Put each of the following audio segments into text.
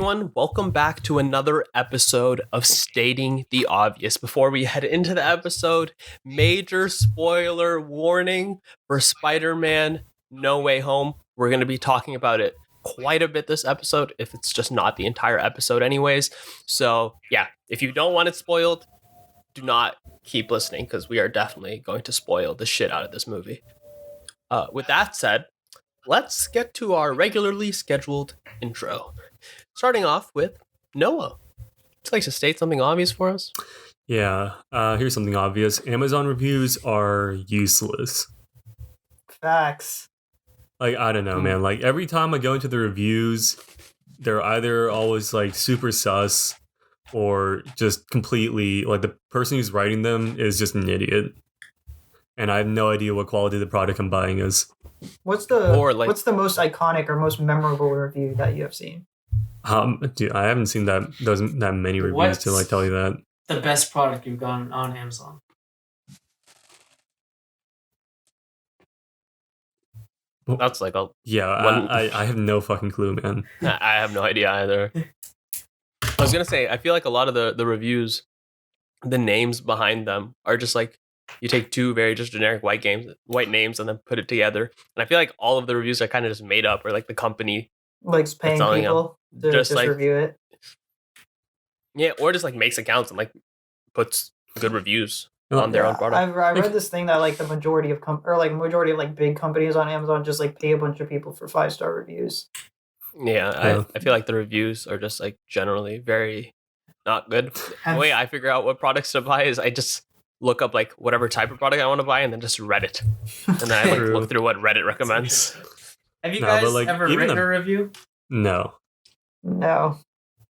everyone. Welcome back to another episode of Stating the Obvious. Before we head into the episode, major spoiler warning for Spider-Man No Way Home. We're going to be talking about it quite a bit this episode, if it's just not the entire episode anyways. So yeah, if you don't want it spoiled, do not keep listening because we are definitely going to spoil the shit out of this movie. With that said, let's get to our regularly scheduled intro. Starting off with Noah. Would you like to state something obvious for us? Yeah, here's something obvious. Amazon reviews are useless. Facts. Like, I don't know, man. Like, every time I go into the reviews, they're either always, like, super sus or just completely, like, the person who's writing them is just an idiot. And I have no idea what quality the product I'm buying is. What's the most iconic or most memorable review that you have seen? Dude, I haven't seen that many reviews till I tell you that. The best product you've gotten on Amazon? That's like a... Yeah, I have no fucking clue, man. I have no idea either. I was going to say, I feel like a lot of the reviews, the names behind them are just like, you take two very just generic white names and then put it together. And I feel like all of the reviews are kind of just made up, or like the company likes paying people to just like, review it. Yeah, or just like makes accounts and like puts good reviews on their own product. I read this thing that like the majority of big companies on Amazon just like pay a bunch of people for 5-star reviews. Yeah, I feel like the reviews are just like generally very not good. The way I figure out what products to buy is I just look up like whatever type of product I want to buy and then just Reddit. And then I like look through what Reddit recommends. Have you guys ever written a review? No.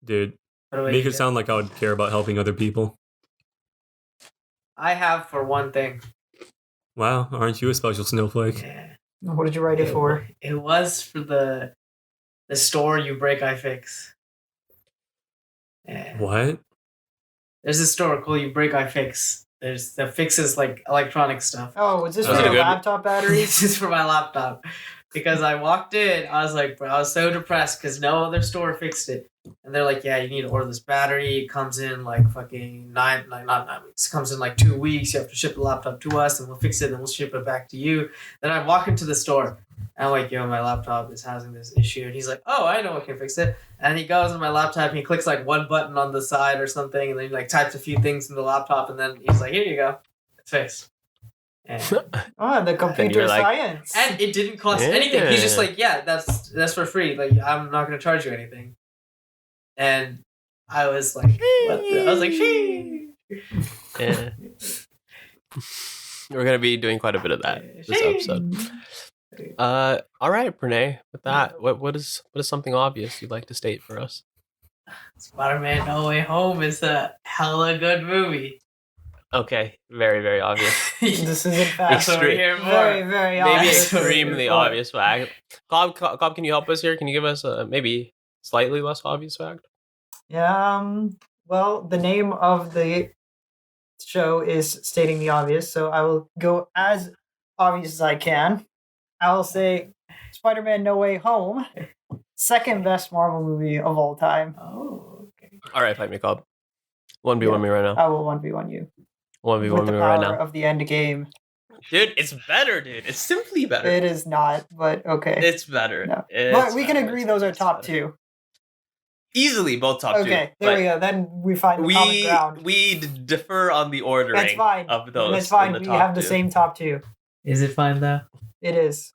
Dude, make it sound like I would care about helping other people. I have for one thing. Wow, aren't you a special snowflake? Yeah. What did you write it for? It was for the store You Break I Fix. Yeah. What? There's a store called You Break I Fix. There's the fixes like electronic stuff. Oh, is this for your laptop batteries? This is for my laptop. Because I walked in, I was like, bro, I was so depressed because no other store fixed it. And they're like, yeah, you need to order this battery. It comes in like fucking not 9 weeks. It comes in like 2 weeks. You have to ship the laptop to us and we'll fix it and we'll ship it back to you. Then I walk into the store and I'm like, yo, my laptop is having this issue. And he's like, oh, I know what can fix it. And he goes on my laptop and he clicks like one button on the side or something. And then he like types a few things in the laptop. And then he's like, here you go. It's fixed. And the computer science. And it didn't cost anything. He's just like, yeah, that's for free. Like, I'm not going to charge you anything. And I was like, I was like, yeah. We're going to be doing quite a bit of that this episode. All right, Pranay, with that, what is something obvious you'd like to state for us? Spider-Man No Way Home is a hella good movie. Okay, very, very obvious. This is in fact very, very obvious. Maybe extremely obvious fact. Cobb, can you help us here? Can you give us a maybe slightly less obvious fact? Yeah, well, the name of the show is Stating the Obvious, so I will go as obvious as I can. I will say Spider-Man No Way Home, second best Marvel movie of all time. Oh, okay. All right, fight me, Cobb. 1v1 me right now. I will 1v1 you. 1v1 me right now. Of the end game. Dude, it's better, dude. It's simply better. It is not, but okay. It's better. No. But we can agree those are top two. Easily both top two. Okay, there we go. Then we find the common ground. We differ on the ordering of those. That's fine. We have the same top two. Is it fine though? It is.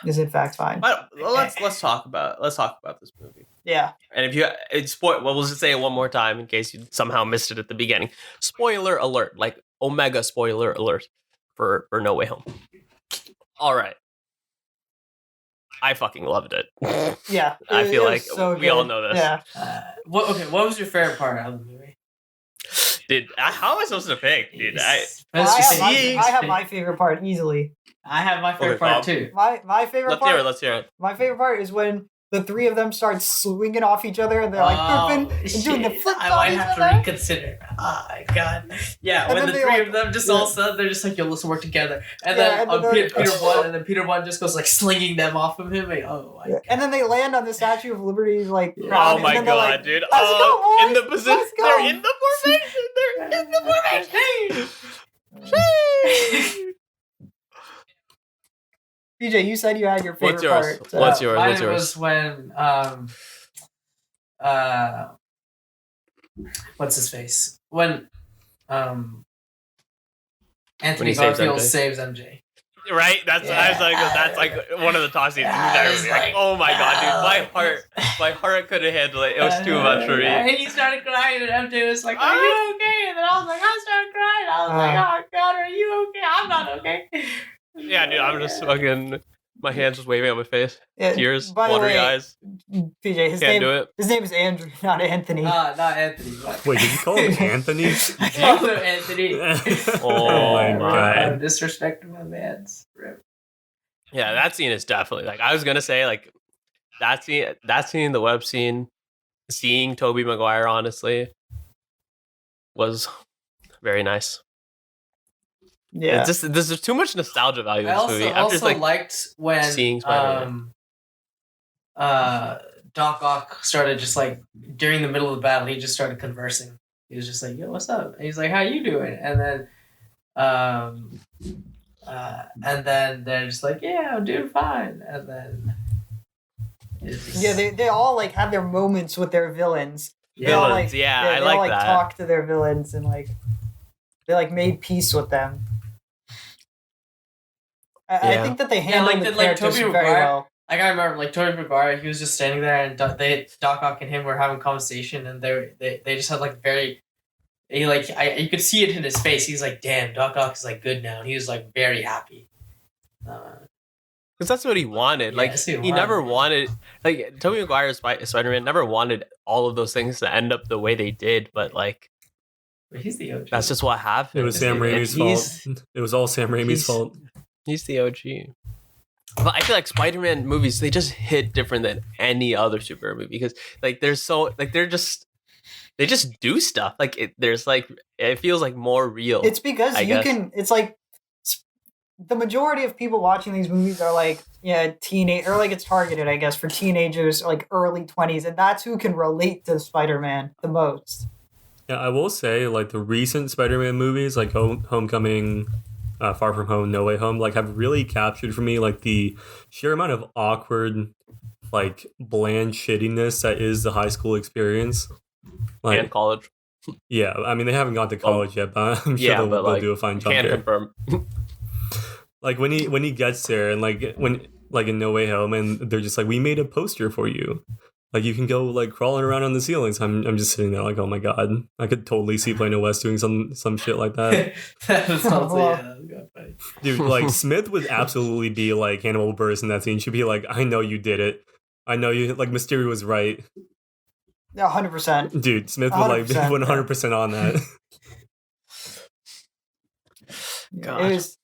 Is in fact fine. But let's talk about this movie. Yeah. And if you we'll just say it one more time in case you somehow missed it at the beginning. Spoiler alert, like omega spoiler alert for No Way Home. All right. I fucking loved it. Yeah. I feel like so we all know this. Yeah. What was your favorite part of the movie? Dude, how am I supposed to pick, dude? I have my favorite part easily. I have my favorite part too. My favorite part. Let's hear it. My favorite part is when the three of them start swinging off each other, and they're like flipping and doing the flips I on might each have to other. reconsider. Oh my god. Yeah, And when then the they, three like- of them just yeah. all of a sudden they're just like, yo, let's work together. And Yeah, then and then they're- Peter one, and then Peter one just goes like slinging them off of him. Like, oh my god. And then they land on the Statue of Liberty, like Yeah. crown, Oh and my then they're god, like, dude! "Let's go, boys! In the position, Let's go!" they're in the formation. They're in the formation. PJ, you said you had your favorite What's yours? part. so- What's yours? Mine What's yours? was when what's his face? When Anthony he saves Garfield MJ. saves MJ. Right? That's like one of the top scenes. Yeah, it's Like, like, oh my god, dude! oh My heart couldn't handle it. It was too much for me. And he started crying, and MJ was like, "Are you okay?" And then I was like, I started crying. I was like, "Oh God, are you okay? I'm not okay." Yeah, dude, I'm just fucking. My hands just waving on my face. Yeah, Tears, by the watery way, eyes. PJ, Can't do it. his name is Andrew, not Anthony. Not Anthony. But Wait, did you call him Anthony? I called him Anthony. Oh my my god. I'm disrespecting my man's. Rip. Yeah, that scene is definitely like I was gonna say like that scene, the web scene, seeing Tobey Maguire honestly was very nice. Yeah. It's just there's too much nostalgia value in I this also, movie. I'm just like liked when seeing Spider-Man. Doc Ock started just like during the middle of the battle, he just started conversing. He was just like, "Yo, what's up?" And he's like, "How you doing?" And then they're just like, "Yeah, I'm doing fine." And then it's just, Yeah, they all like had their moments with their villains. They all, Villains, like, yeah, I they like all, like that. talked to their villains and like they like made peace with them. I Yeah. think that they Yeah, handled like the the- like characters Tobey very Maguire- well. Like I remember, like Tobey Maguire, he was just standing there, and Doc Ock and him were having a conversation, and they just had like very, you could see it in his face. He's like, "Damn, Doc Ock is like good now." And he was like very happy. Because that's what he wanted. Yeah, Like that's what he he never wanted. wanted like Tobey Maguire's Spider-Man never wanted all of those things to end up the way they did, but like But he's the OG. that's just what happened. It was Sam Raimi's fault. It was all Sam Raimi's he's- fault. He's the OG. But I feel like Spider-Man movies, they just hit different than any other superhero movie because like they're so like they just do stuff. Like there's like it feels like more real. It's because I you guess. can. It's like the majority of people watching these movies are like teenage or like it's targeted, I guess, for teenagers like early 20s, and that's who can relate to Spider-Man the most. Yeah, I will say like the recent Spider-Man movies, like Homecoming, Far From Home, No Way Home, like have really captured for me like the sheer amount of awkward, like bland shittiness that is the high school experience. Like, and college. yeah, I mean they haven't gone to college yet, but I'm sure Yeah, they'll, but, they'll like, do a fine job Can there. confirm. Like when he gets there and like when like in No Way Home and they're just like, we made a poster for you. Like you can go like crawling around on the ceilings. I'm just sitting there like, oh my god, I could totally see Plano West doing some shit like that. That was also, yeah, that was good, funny. Dude, like Smith would absolutely be like Hannibal Buress in that scene. She'd be like, I know you did it. I know you like Mysterio was right. 100%. Dude, Smith would like be 100%, 100% on that. God. It was,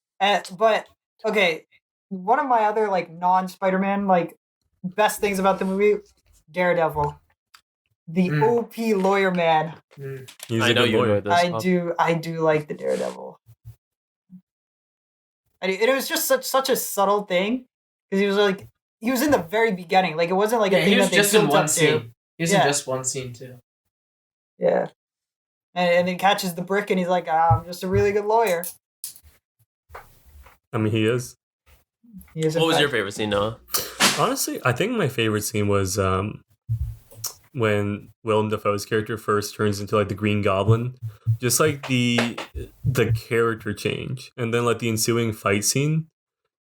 but okay. One of my other like non-Spider-Man like best things about the movie, Daredevil, the OP lawyer man. He's I a know good you lawyer. enjoyed this. I do like the Daredevil. And it was just such a subtle thing because he was in the very beginning. Like it wasn't like Yeah, a he thing was that they just in built one up to. scene. He was in Yeah. just one scene too. Yeah. And then catches the brick and he's like, I'm just a really good lawyer. I mean, he is. He is in What was your fact- favorite scene, Noah? Honestly, I think my favorite scene was when Willem Dafoe's character first turns into like the Green Goblin. Just like the character change, and then like the ensuing fight scene.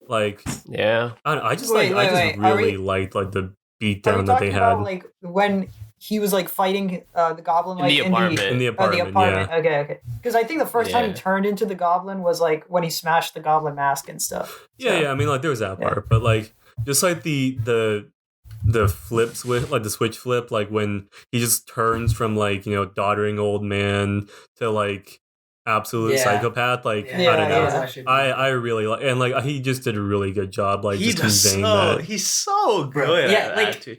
Like Yeah. I just Wait, like I wait, just wait. Are really we- liked like the Are beatdown we that they talking had about like when he was like fighting the goblin In like the apartment. in the Oh, apartment. the apartment. Yeah, Okay. Because I think the first time he Yeah. turned into the goblin was like when he smashed the goblin mask and stuff. yeah, So, yeah. I mean, like there was that Yeah. part, but like just like the flips with like the switch flip, like when he just turns from like doddering old man to like absolute Yeah. psychopath. Like Yeah, I Yeah, don't know. yeah. was actually I really like, and like he just did a really good job, like He just does conveying so that. he's so Bro, good yeah, at like, that, too.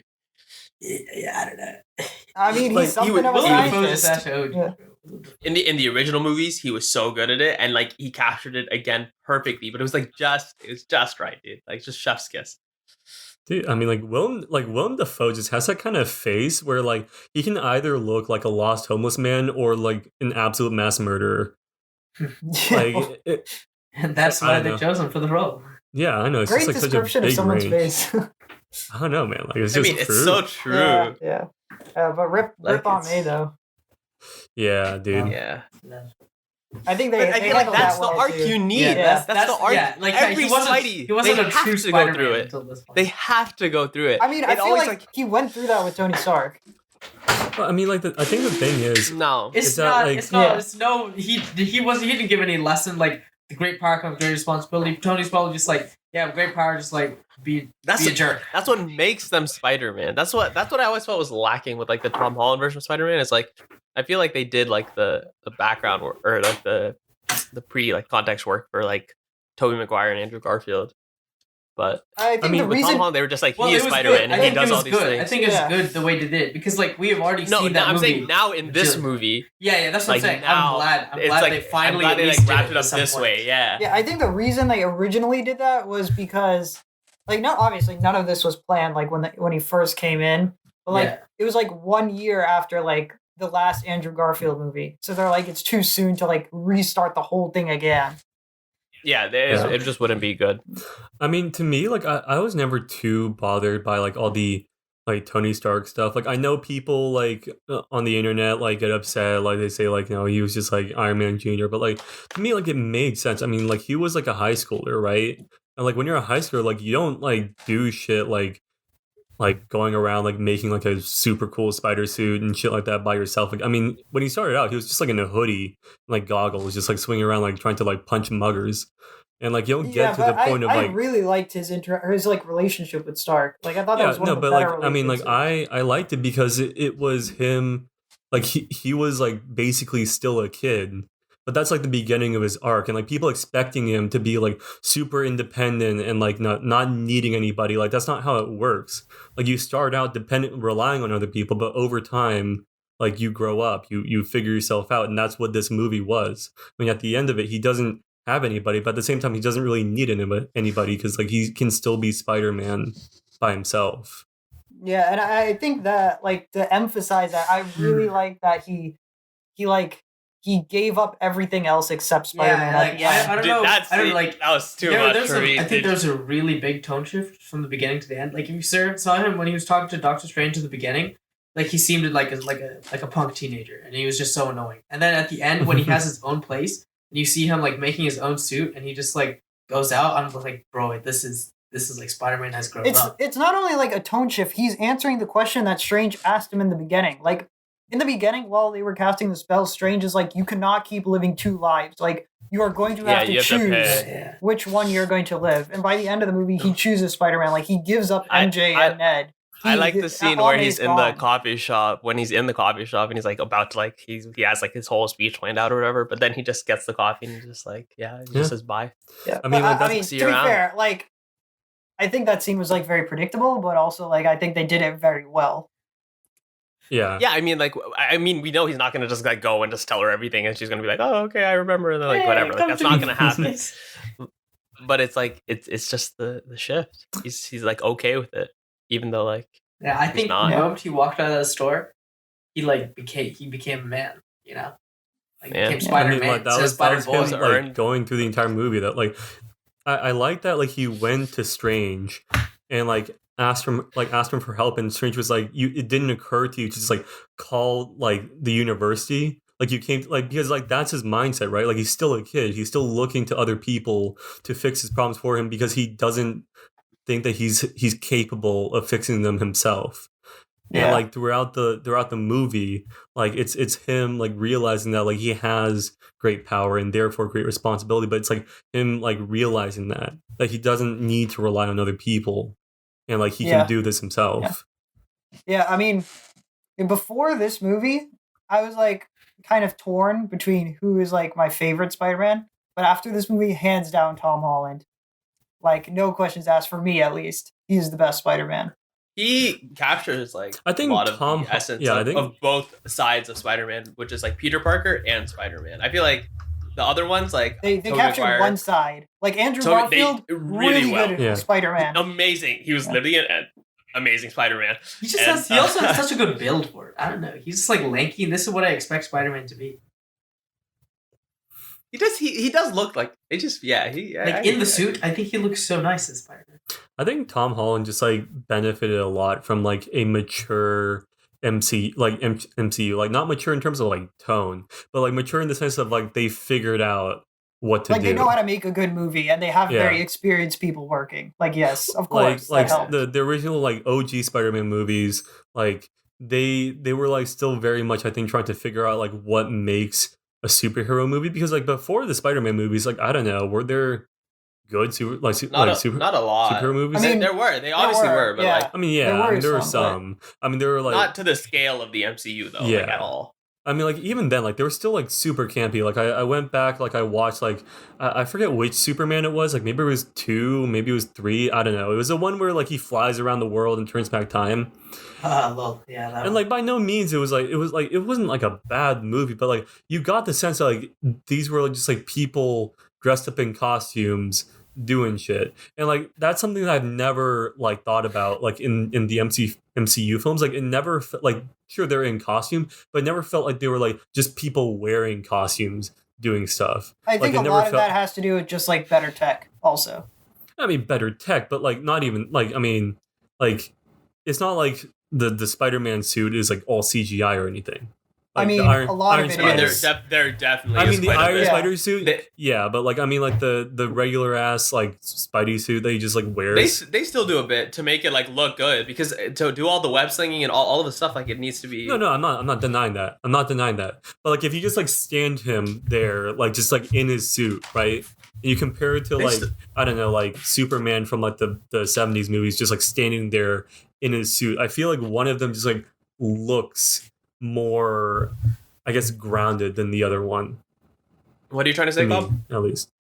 Yeah, I don't know. I mean, Like, he's something of a Willem Dafoe scientist. is actually OG, Yeah. bro. In the original movies, he was so good at it, and like he captured it again perfectly. But it was just right, dude. Like just chef's kiss. Dude, I mean, Willem Dafoe just has that kind of face where like he can either look like a lost homeless man or like an absolute mass murderer. Like, And that's I why don't they know. chose him for the role. Yeah, I know. It's Great just like such a description of big someone's range. face. I don't know, man. Like it's I just mean, it's true. so true. Yeah. But rip Like, on it's- me though. Yeah, dude. Yeah. I think they But I feel like handled that's that the well, arc too. you need. Yeah, That's the arc. Yeah, like Every he wasn't. Spidey, He wasn't they a have true to go Spider-Man through it. until this point. They have to go through it. I mean, I It feel always, like he went through that with Tony Stark. Well, I mean, like I think the thing is, no. It's Is that, not. like- It's not. Yeah. It's no. He wasn't. He didn't give any lesson like the great power comes great responsibility. Tony's probably just like, yeah, great power, just like be That's a jerk. That's what makes them Spider-Man. That's what I always felt was lacking with like the Tom Holland version of Spider-Man. Is like I feel like they did like the background work or like the pre like context work for like Tobey Maguire and Andrew Garfield. But I think mean, the with Tom reason. Holland, they were just like Well, he it is was Spider-Man good. and I he think does it was all these good. things. I think it's Yeah. good the way they did it because like we have already No, seen that I'm movie. saying now in this Sure. movie, Yeah, that's what like I'm saying. now, I'm glad. I'm it's glad like they finally I'm glad at they least like did wrapped it at up some this point. way. Yeah. Yeah, I think the reason they originally did that was because, like, no, obviously none of this was planned. Like when he first came in, but like Yeah. it was like 1 year after like the last Andrew Garfield movie, so they're like it's too soon to like restart the whole thing again. Yeah, Yeah. it just wouldn't be good. I mean, to me, like I was never too bothered by like all the like Tony Stark stuff. Like I know people like on the internet like get upset, like they say like he was just like Iron Man Jr. But like to me, like it made sense. I mean, like he was like a high schooler, right? And like when you're a high schooler, like you don't like do shit like going around like making like a super cool spider suit and shit like that by yourself. Like I mean, when he started out, he was just like in a hoodie, like goggles, just like swinging around like trying to like punch muggers. And like you don't get to the but point of I like really liked his like relationship with Stark. Like I thought that yeah, was one no, of the but better like I mean, like relationships. I liked it because it was him, like he was like basically still a kid, but that's like the beginning of his arc, and like people expecting him to be like super independent and like not needing anybody. Like that's not how it works. Like you start out dependent, relying on other people, but over time, like you grow up, you figure yourself out, and that's what this movie was. I mean, at the end of it, he doesn't have anybody, but at the same time, he doesn't really need anybody because like he can still be Spider-Man by himself. Yeah, and I think that like to emphasize that I really like that he gave up everything else except Spider-Man. like, at the end. I don't Dude, know. that's I don't like. that was too Yeah, much for me. I think dude. there's a really big tone shift from the beginning to the end. Like if you saw him when he was talking to Doctor Strange in the beginning, like he seemed like a punk teenager, and he was just so annoying. And then at the end, when he has his own place, and you see him like making his own suit, and he just like goes out. I'm like, bro, this is like Spider-Man has grown up. It's not only like a tone shift. He's answering the question that Strange asked him in the beginning. Like in the beginning, while they were casting the spell, Strange is like, you cannot keep living two lives. Like you are going to have to you have to choose pick. Yeah. which one you're going to live. And by the end of the movie, he chooses Spider-Man. Like he gives up MJ and Ned. I like the scene where Aunt he's May's in the gone. coffee shop when he's in the coffee shop and he's like about to like he has like his whole speech planned out or whatever, but then he just gets the coffee and he's just like he just says bye. Yeah, I mean, like, but, that's- see to you be around. fair, like I think that scene was like very predictable, but also like I think they did it very well. Yeah. Yeah, I mean we know he's not gonna just like go and just tell her everything and she's gonna be like, oh okay, I remember, and then like Hey, whatever. Like, come that's to not me. gonna happen. But it's like it's just the shift. He's like okay with it, even though like Yeah, I think the not. moment he walked out of that store, he became a man. You know, like Yeah. became I Spider Man. like, that so was Spider him Boy. was like earned. going through the entire movie. That like, I like that like he went to Strange and like asked him for help, and Strange was like, it didn't occur to you to just like call like the university. Like you came like because like that's his mindset, right? Like he's still a kid. He's still looking to other people to fix his problems for him because he doesn't think that he's capable of fixing them himself. Yeah. And like throughout the movie, like it's him like realizing that like he has great power and therefore great responsibility, but it's like him like realizing that he doesn't need to rely on other people and like he Yeah. can do this himself. Yeah, I mean, before this movie, I was like kind of torn between who is like my favorite Spider-Man, but after this movie, hands down Tom Holland. Like no questions asked for me at least. He's the best Spider-Man. he captures like I think a lot of Tom- the essence yeah, I of, think- of both sides of Spider-Man, which is like Peter Parker and Spider-Man. I feel like the other ones, like They Tobey captured Maguire, one side. Like Andrew Tobey- they- Garfield, really really well. good Yeah. at Spider-Man. amazing. He was Yeah. literally an amazing Spider-Man. He just And, has. He also has such a good build for it. I don't know. He's just like lanky, and this is what I expect Spider-Man to be. He does. He does look like it. Just He Like in the suit, I think he looks so nice as Spider-Man. I think Tom Holland just like benefited a lot from like a mature MCU, like not mature in terms of like tone, but like mature in the sense of like they figured out what to Like do. they know how to make a good movie, and they have Yeah. very experienced people working. Like yes, of course, like that helps. the original like OG Spider-Man movies, like they were like still very much I think trying to figure out like what makes a superhero movie, because like before the Spider-Man movies, like I don't know, were there good not a lot. superhero movies? I mean, They obviously were, but yeah. like I mean, yeah, there were some. I mean, there were like not to the scale of the MCU though, like Yeah. at all. I mean, like even then, like they were still like super campy. Like I went back, like I watched, like I forget which Superman it was. Like maybe it was 2, maybe it was 3. I don't know. It was the one where like he flies around the world and turns back time. Well, yeah. That And one. like by no means it wasn't like a bad movie, but like you got the sense that like these were just like people dressed up in costumes doing shit, and like that's something that I've never like thought about like in the MCU films. Like it never like sure they're in costume, but it never felt like they were like just people wearing costumes doing stuff. I Like, think it a never lot of felt- that has to do with just like better tech, also. I mean, better tech, but like not even like I mean, like it's not like the Spider-Man suit is like all CGI or anything. I Like, mean, the Iron- a lot of Iron it I mean, Spider- there definitely. I is mean, the quite a Iron bit. Spider suit, They- yeah, but like I mean, like the regular ass like Spidey suit that he just like They, wears. they still do a bit to make it like look good, because to do all the web slinging and all of the stuff, like it needs to be. No, I'm not denying that. I'm not denying that. But like, if you just like stand him there, like just like in his suit, right? And you compare it to They like st- I don't know, like Superman from like the 70s movies, just like standing there in his suit. I feel like one of them just like looks more, I guess, grounded than the other one. What are you trying to To say, me, Bob? at least.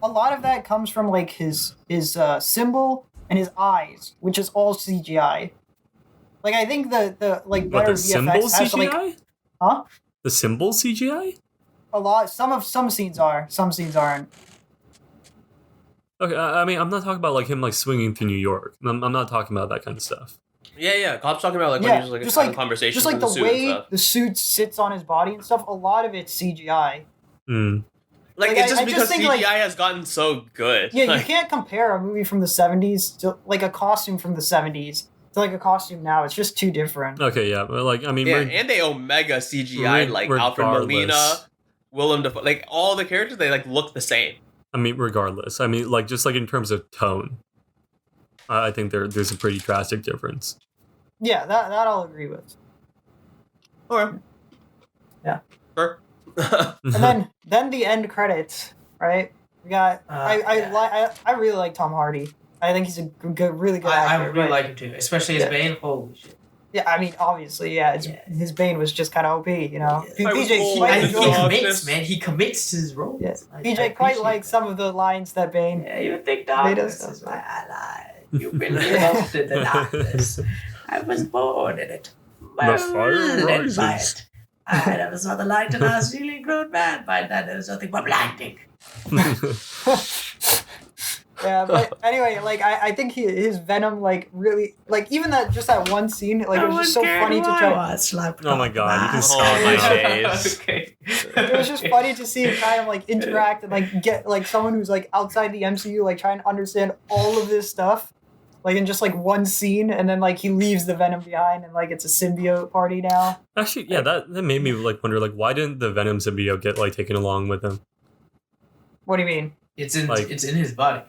A lot of that comes from like his symbol and his eyes, which is all CGI. Like I think the like What, better the symbol VFX has to, CGI? like, huh? The symbol CGI? A lot. Some scenes are. Some scenes aren't. Okay, I mean, I'm not talking about like him like swinging through New York. I'm not talking about that kind of stuff. Yeah. Cobb's talking about like Yeah, when he's like just having like- conversations Just like in the the suit way and stuff. the suit sits on his body and stuff. A lot of it's CGI. Mm. Like Like, it's just I because just think, CGI like- has gotten so good. Yeah, you Like, can't compare a movie from the 70s to like a costume from the 70s to like a costume now. It's just too different. Okay, yeah, but like I mean, yeah, we're- and they omega CGI like Alfred Molina, regardless. Willem Dafoe, like all the characters, they like look the same. I mean, regardless. I mean, like just like in terms of tone, I think there's a pretty drastic difference. Yeah, that I'll agree with. Okay. Yeah. Sure. And then the end credits, right? We got I really like Tom Hardy. I think he's a really good I actor. really but- like him too, especially as Yeah. Bane. Holy shit! Yeah, I mean, obviously, yeah. Yeah. His Bane was just kind of OP, you know. Yeah. I was PJ old quite and And he enjoyed. soft. commits, man. He commits to his role. Yeah. I PJ quite appreciate likes that. some of the lines that Bane. Yeah, you think Made darkness us- is my ally. You've been lost in the darkness. I was born in it. The fire Molded by rises. it. I never saw the light and I was really grown man. By that there was nothing but blinding. Yeah, but anyway, like I think his Venom, like really, like even that just that one scene, like it was just so funny to try. Oh my God, you can Oh stop my now. days. Okay. It was just funny to see him kind of like interact and like get like someone who's like outside the MCU, like trying to understand all of this stuff, like in just like one scene, and then like he leaves the Venom behind, and like it's a symbiote party now. Actually, yeah, that made me like wonder like why didn't the Venom symbiote get like taken along with him? What do you mean? It's in Like- it's in his body.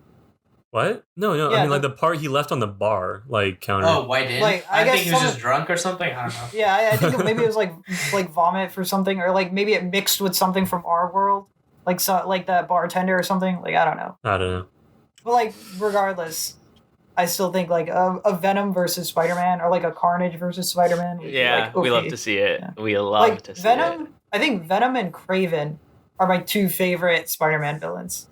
What? No, Yeah, I mean like the part he left on the bar like counter. Oh, White in? Like, I I guess think he was some- just drunk or something. I don't know. Yeah, I think maybe it was like vomit for something, or like maybe it mixed with something from our world, like so like that bartender or something. Like I don't know. I don't know. But like regardless, I still think like a Venom versus Spider-Man or like a Carnage versus Spider-Man. would be, Yeah, like, we OP. love to see it. Yeah. We love Like to see Venom. it. I think Venom and Craven are my two favorite Spider-Man villains.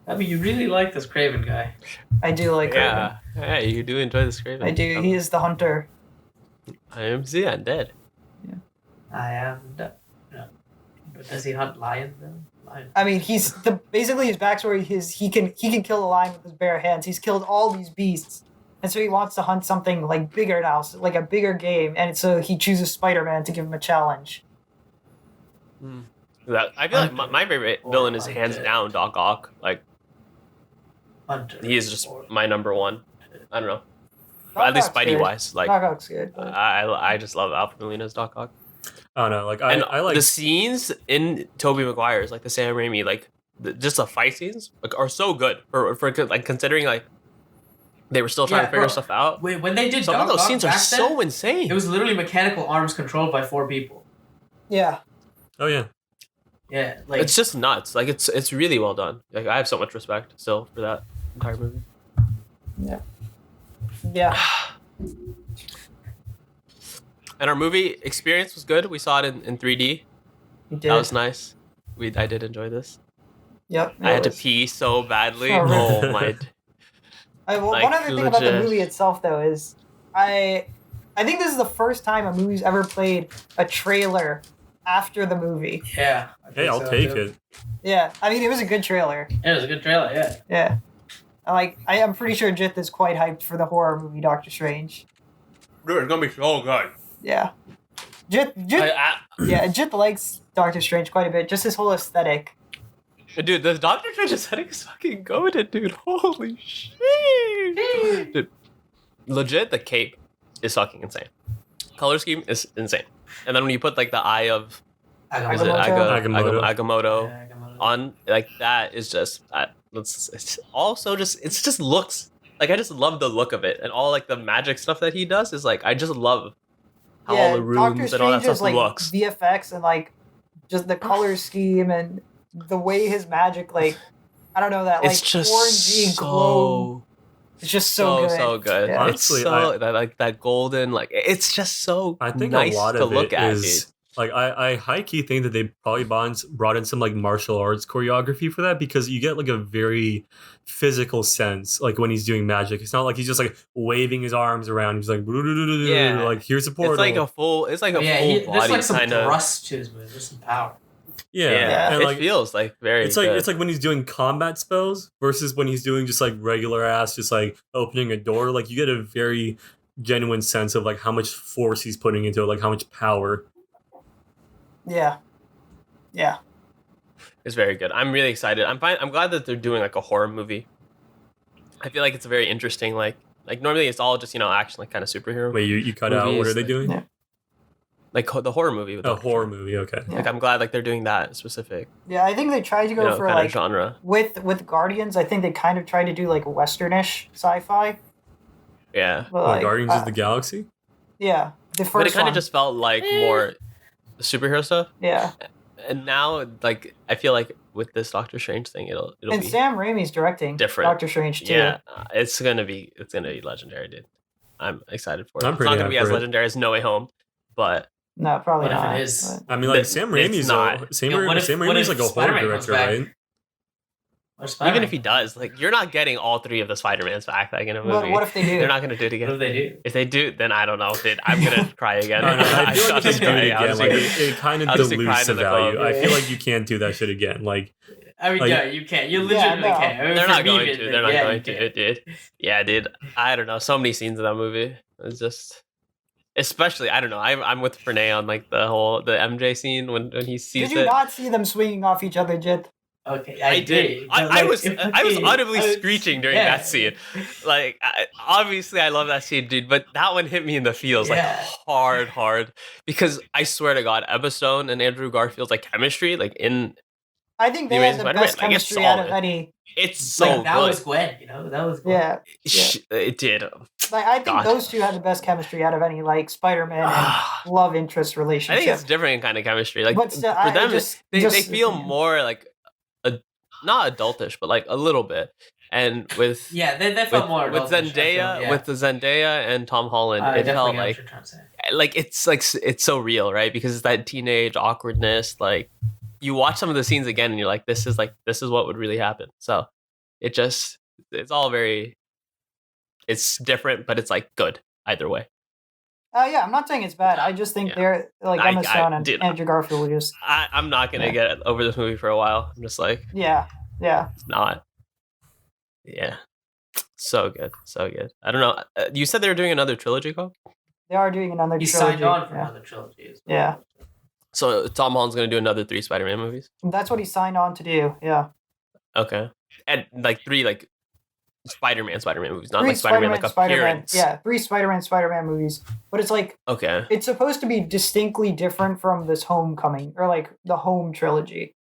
I mean, you really like this Craven guy. I do like Craven. Yeah, you do enjoy this Craven. I do. He is the hunter. I am the undead. I am. No. But does he hunt lions though? Lions. I mean, basically his backstory is he can kill a lion with his bare hands. He's killed all these beasts, and so he wants to hunt something like bigger now, so like a bigger game. And so he chooses Spider-Man to give him a challenge. I feel like my favorite villain is hands down Doc Ock. Like Hunter. he is just my number one. I don't know. Doc At least Ock's Spidey good. wise, like Doc Ock's good. But... I just love Alfred Molina's Doc Ock. I don't know. Like And I like the scenes in Tobey Maguire's, like the Sam Raimi, like just the fight scenes, like are so good for like considering like they were still trying to figure stuff out. Wait, when they did Some of Doc those Ock scenes are back so then, insane. it was literally mechanical arms controlled by 4 people. Yeah. Oh yeah. Yeah, like It's just nuts. Like it's really well done. Like I have so much respect still for that entire movie. Yeah. And our movie experience was good. We saw it in 3D. He did. That was nice. I did enjoy this. Yep. I had to pee so badly. Oh, really? Oh my! One like, other thing about the legit. movie itself, though, is I think this is the first time a movie's ever played a trailer after the movie. yeah. I Hey, think I'll so, take too. it. Yeah, I mean, it was a good trailer. Yeah, it was a good trailer. Yeah. Yeah. I'm pretty sure Jith is quite hyped for the horror movie Doctor Strange. Dude, it's gonna be so good. Yeah. Jith likes Doctor Strange quite a bit. Just his whole aesthetic. Dude, the Doctor Strange aesthetic is fucking goated, dude. Holy shit. Dude, legit, the cape is fucking insane. Color scheme is insane. And then when you put like the eye of is it Agamotto. Agamotto Yeah, Agamotto. on, like that is just it's also just it's just looks like I just love the look of it, and all like the magic stuff that he does is like I just love how all the rooms and all that stuff like looks. VFX and like just the color scheme and the way his magic, like I don't know, that like It's just orangey glow. It's just so good. so good. Yeah. Honestly, It's so that like that golden, like it's just so I think nice a lot to of look it at. is Dude. like I high key think that they probably brought in some like martial arts choreography for that, because you get like a very physical sense like when he's doing magic. It's not like he's just like waving his arms around. He's like Yeah. like here's a portal. It's like a full There's body like some kind of. thrust to his move. There's some power. yeah. And it like feels like very. it's like good. it's like when he's doing combat spells versus when he's doing just like regular ass just like opening a door. Like you get a very genuine sense of like how much force he's putting into it, like how much power. Yeah. Yeah. It's very good. I'm really excited. I'm fine. I'm glad that they're doing like a horror movie. I feel like it's a very interesting like normally it's all just action, like kind of superhero. Wait, you cut out. Movies, What are they like- doing? Yeah. Like the horror movie. With A Doctor horror Strange. movie. Okay. Like I'm glad like they're doing that specific Yeah, I think they tried to go for kind like of genre. with Guardians. I think they kind of tried to do like westernish sci-fi. Yeah, But, Oh, like, Guardians of the Galaxy. Yeah, the first but it kind one. of just felt like more superhero stuff. Yeah, And now, like, I feel like with this Doctor Strange thing, it'll and be Sam Raimi's directing different. Doctor Strange too. yeah, it's gonna be legendary, dude. I'm excited for it. I'm It's pretty not gonna be hyped as for it. legendary as No Way Home, but No, probably What if not. it is? but- I mean, like It's Sam Raimi's not. Sam Yeah, what Raimi's if like a horror Spider-Man comes director, back? right? Or Spider-Man. even if he does, like, you're not getting all 3 of the Spider-Mans back, like in a movie. What if they do? They're not gonna do it What if again. they do? If they do, then I don't know, dude. I'm gonna cry again. No, I feel like I'll if just you do it cry. I'll again, just like be- it kind of I'll just be dilutes crying the in the value. club. I feel like you can't do that shit again. Like I mean, Like- no, you can't. You legitimately no. can't. I mean, They're for not me, going to. They're not yeah, going you to, can. dude. Yeah, dude. I don't know. So many scenes in that movie. It's just, especially, I don't know. I'm with Renee on like the MJ scene when he sees Did you it. not see them swinging off each other, Jit? Okay, I did. but, I like, was it audibly I was- screeching during yeah. that scene. Like, obviously, I love that scene, dude. But that one hit me in the feels, like Yeah. hard. Because I swear to God, Emma Stone and Andrew Garfield's like chemistry, like I think The they had Amazing the Spider-Man, best like, it's chemistry out of solid. any. it's so Like, that good. was Gwen, that was Gwen. Yeah, It did. like I think God. those two had the best chemistry out of any like Spider-Man and I love interest relationship. think it's different kind of chemistry. Like But still, for I them, just- they just- feel more like not adultish, but like a little bit. And with Yeah, they felt more with adultish, I feel, Zendaya, yeah. with the Zendaya and Tom Holland, I it definitely felt get what like you're trying to say. it's so real, right? Because it's that teenage awkwardness. Like you watch some of the scenes again, and you're like, this is what would really happen. So it's all very, it's different, but it's like good either way. Yeah, I'm not saying it's bad. I just think Yeah. they're like I- Emma Stone and dude, Andrew Garfield were just I'm not gonna Yeah. get over this movie for a while. I'm just like, yeah. it's not. Yeah, so good, so good. I don't know. You said they were doing another trilogy, Cole? They are doing another He trilogy. signed on for yeah. another trilogy as Yeah. So Tom Holland's gonna do another 3 Spider-Man movies. That's what he signed on to do. Yeah. Okay, and like 3 like Spider-Man movies, not 3 like Spider-Man like appearance. Yeah, 3 Spider-Man movies. But it's like Okay. it's supposed to be distinctly different from this Homecoming or like the Home trilogy.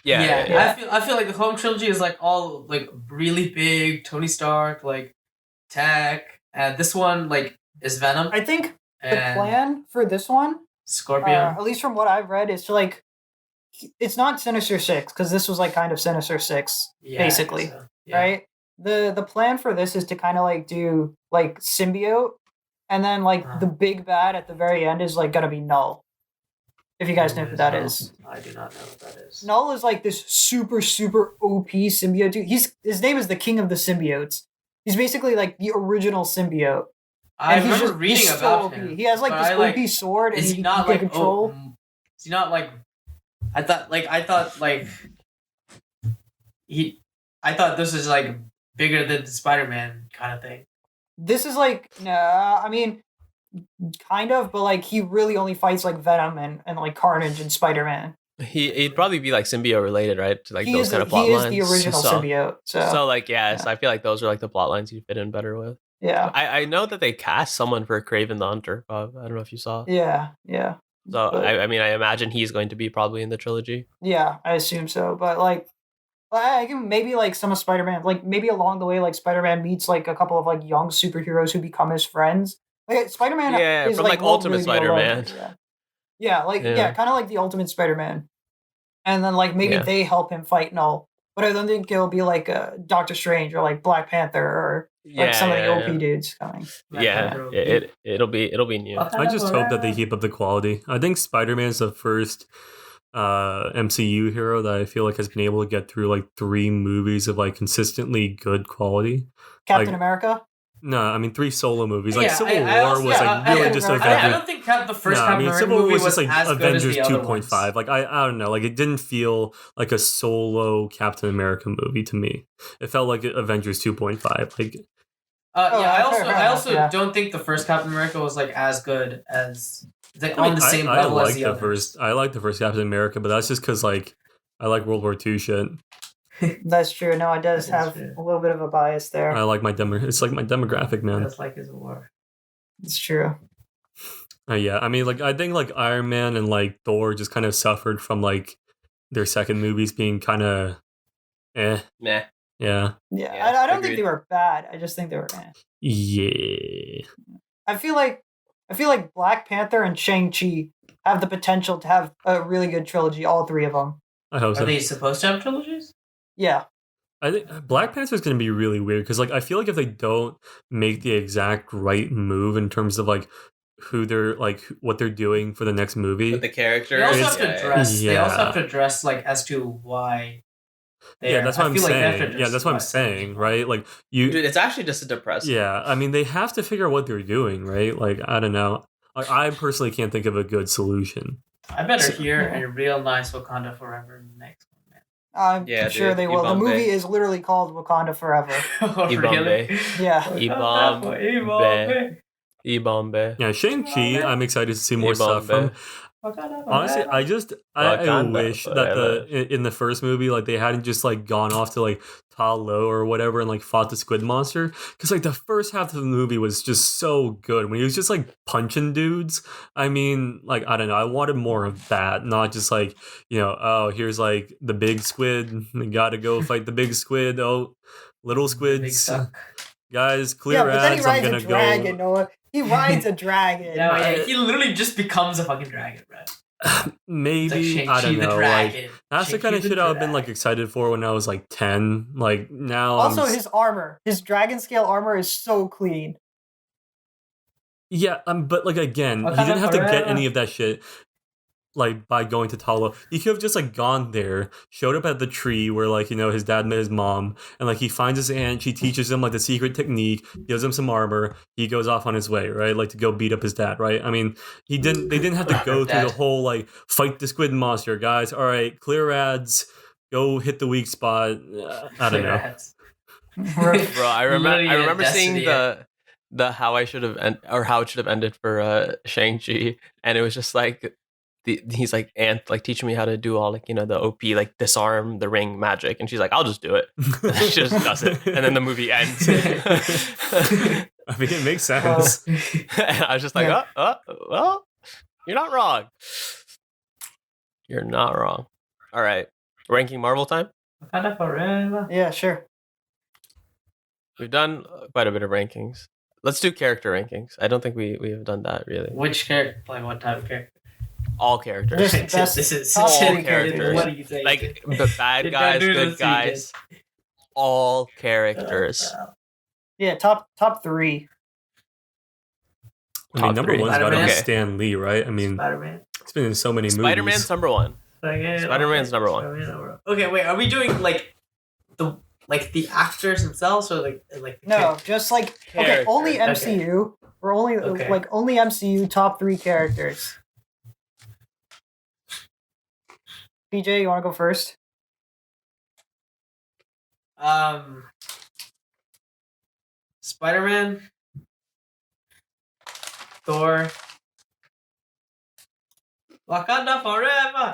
Yeah. I feel like the Home trilogy is like all like really big, Tony Stark, like tech, and this one like is Venom I think the and plan for this one, Scorpion. at least from what I've read, is to like it's not Sinister Six because this was like kind of Sinister Six, Yeah, I guess basically, so. Yeah. right? The plan for this is to kind of like do like symbiote, and then like Uh-huh. the big bad at the very end is like gonna be Null. If you guys know who that Null? is. I do not know what that is. Null is like this super OP symbiote dude. His name is the King of the Symbiotes. He's basically like the original symbiote. I And remember reading he's about OP. him. He has like but this I, like, OP sword, and Is he he not can like control. Is he not like? I thought I thought this was like bigger than the Spider-Man kind of thing. This is like, nah, I mean, kind of, but like he really only fights like Venom and like Carnage and Spider-Man. He'd probably be like symbiote related, right? To like He those is kind of plot he lines. is the original symbiote. So like so I feel like those are like the plot lines you fit in better with. Yeah. I know that they cast someone for Kraven the Hunter, Bob. I don't know if you saw. Yeah. So But- I mean I imagine he's going to be probably in the trilogy. Yeah, I assume so. But like, I can maybe like some of Spider-Man, like maybe along the way, like Spider-Man meets like a couple of like young superheroes who become his friends. Like Spider-Man, Yeah, is from, like, will Ultimate really be alone. Spider-Man. Yeah, Yeah. kind of like the Ultimate Spider-Man. And then like maybe Yeah. they help him fight Null. But I don't think it'll be like Doctor Strange or like Black Panther or like some of the OP dudes coming. Yeah, it'll be new. I just hope that they keep up the quality. I think Spider-Man's the first MCU hero that I feel like has been able to get through like 3 movies of like consistently good quality. Captain Like- America. No, I mean 3 solo movies. Like Yeah, Civil I War also- was yeah, like I- really I- just I- Avengers. I don't think the first No, I Captain mean America Civil War movie was just like as good as Avengers the other 2.5. ones. Like I don't know, like it didn't feel like a solo Captain America movie to me. It felt like Avengers 2.5. Like I also yeah. don't think the first Captain America was like as good as I on mean, the same I level like as the others. I like the first Captain America, but that's just because like I like World War II shit. That's true. No, it does That is have true. a little bit of a bias there. I like my it's like my demographic, man. Just like his war. It's true. Yeah, I mean, like I think like Iron Man and like Thor just kind of suffered from like their second movies being kind of, Meh. yeah, Yeah, Yeah, I don't agreed. think they were bad. I just think they were. yeah. I feel like Black Panther and Shang-Chi have the potential to have a really good trilogy. All 3 of them. I hope so. Are they supposed to have trilogies? Yeah, I think Black Panther is going to be really weird because like I feel like if they don't make the exact right move in terms of like who they're like what they're doing for the next movie. With the character. They also It's- have to address. They also yeah. have to address like as to why. Yeah, that's what I I'm feel like they have to saying. Yeah, address that's what I'm why. saying, right? Like you. Dude, it's actually just a depressing. Yeah, I mean they have to figure out what they're doing, right? Like I don't know. Like, I personally can't think of a good solution. I better So- hear a real nice Wakanda Forever next one, man. I'm Yeah, sure dude, they will. The Ibambe. movie is literally called Wakanda Forever. Oh, really? Yeah, Ibambe. Ibambe. Yeah, Shang-Chi, I'm excited to see more stuff Ibambe. from. Honestly, I Wakanda wish that forever. in the first movie like they hadn't just like gone off to like Ta Lo or whatever and like fought the squid monster because like the first half of the movie was just so good when he was just like punching dudes. I mean, like I don't know, I wanted more of that, not just like oh here's like the big squid, we gotta go fight the big squid. Oh, little Big squids, suck. guys, clear yeah, but then he ads. I'm rides a gonna dragon. go. Noah. He rides a dragon. No, yeah, he literally just becomes a fucking dragon, bro. It's like Maybe I Shang-Chi don't the know. Like dragon. that's the Shang-Chi kind of the shit I've been like dragon. excited for when I was like 10. Like now, Also, I'm his armor, his dragon scale armor is so clean. yeah. But like again, he Wakanda didn't have to get forever. any of that shit. like by going to Talo. He could have just like gone there, showed up at the tree where like his dad met his mom, and like he finds his aunt. She teaches him like the secret technique, gives him some armor. He goes off on his way, right? Like to go beat up his dad, right? I mean, They didn't have to go through the whole like fight the squid monster, guys. All right, clear ads. Go hit the weak spot. I don't know. Bro, I remember seeing the how it should have ended for Shang-Chi, and it was just like he's like, Aunt, like teaching me how to do all like the OP like disarm the ring magic, and she's like, I'll just do it. And she just does it, and then the movie ends. I mean, it makes sense. And I was just like, well, you're not wrong. You're not wrong. All right, ranking Marvel time. Wakanda forever. Yeah, sure. We've done quite a bit of rankings. Let's do character rankings. I don't think we have done that really. Which character? Like what type of character? All characters. This is all characters. What do you say? Like the bad guys, good guys. All characters. Yeah, top 3. I mean, number 1's got to be Okay. Stan Lee, right? I mean, Spider-Man. it's been in so many movies. Spider-Man's number 1. Spider-Man's number 1. Okay, wait. Are we doing like the actors themselves or like No, just like Character. only Okay. MCU. We're only Okay. only MCU top 3 characters. PJ, you want to go first? Spider-Man, Thor, Wakanda forever.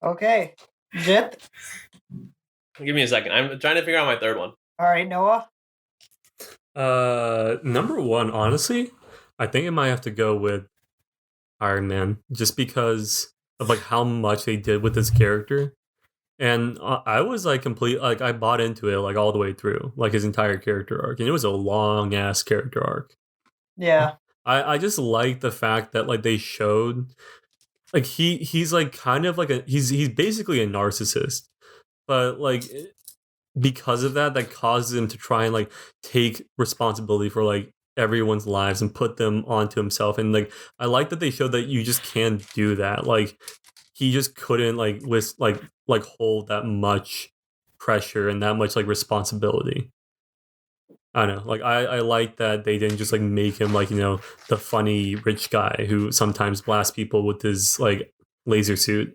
Okay. Jit. Give me a second. I'm trying to figure out my third one. All right, Noah. Number 1, honestly, I think it might have to go with Iron Man, just because of like how much they did with this character. And I was like I bought into it like all the way through, like his entire character arc, and it was a long ass character arc. Yeah. I just like the fact that like they showed like he's like kind of like he's basically a narcissist, but like because of that causes him to try and like take responsibility for like everyone's lives and put them onto himself. And like I like that they showed that you just can't do that. Like he just couldn't like hold that much pressure and that much like responsibility. I don't know. Like I like that they didn't just like make him like the funny rich guy who sometimes blasts people with his like laser suit.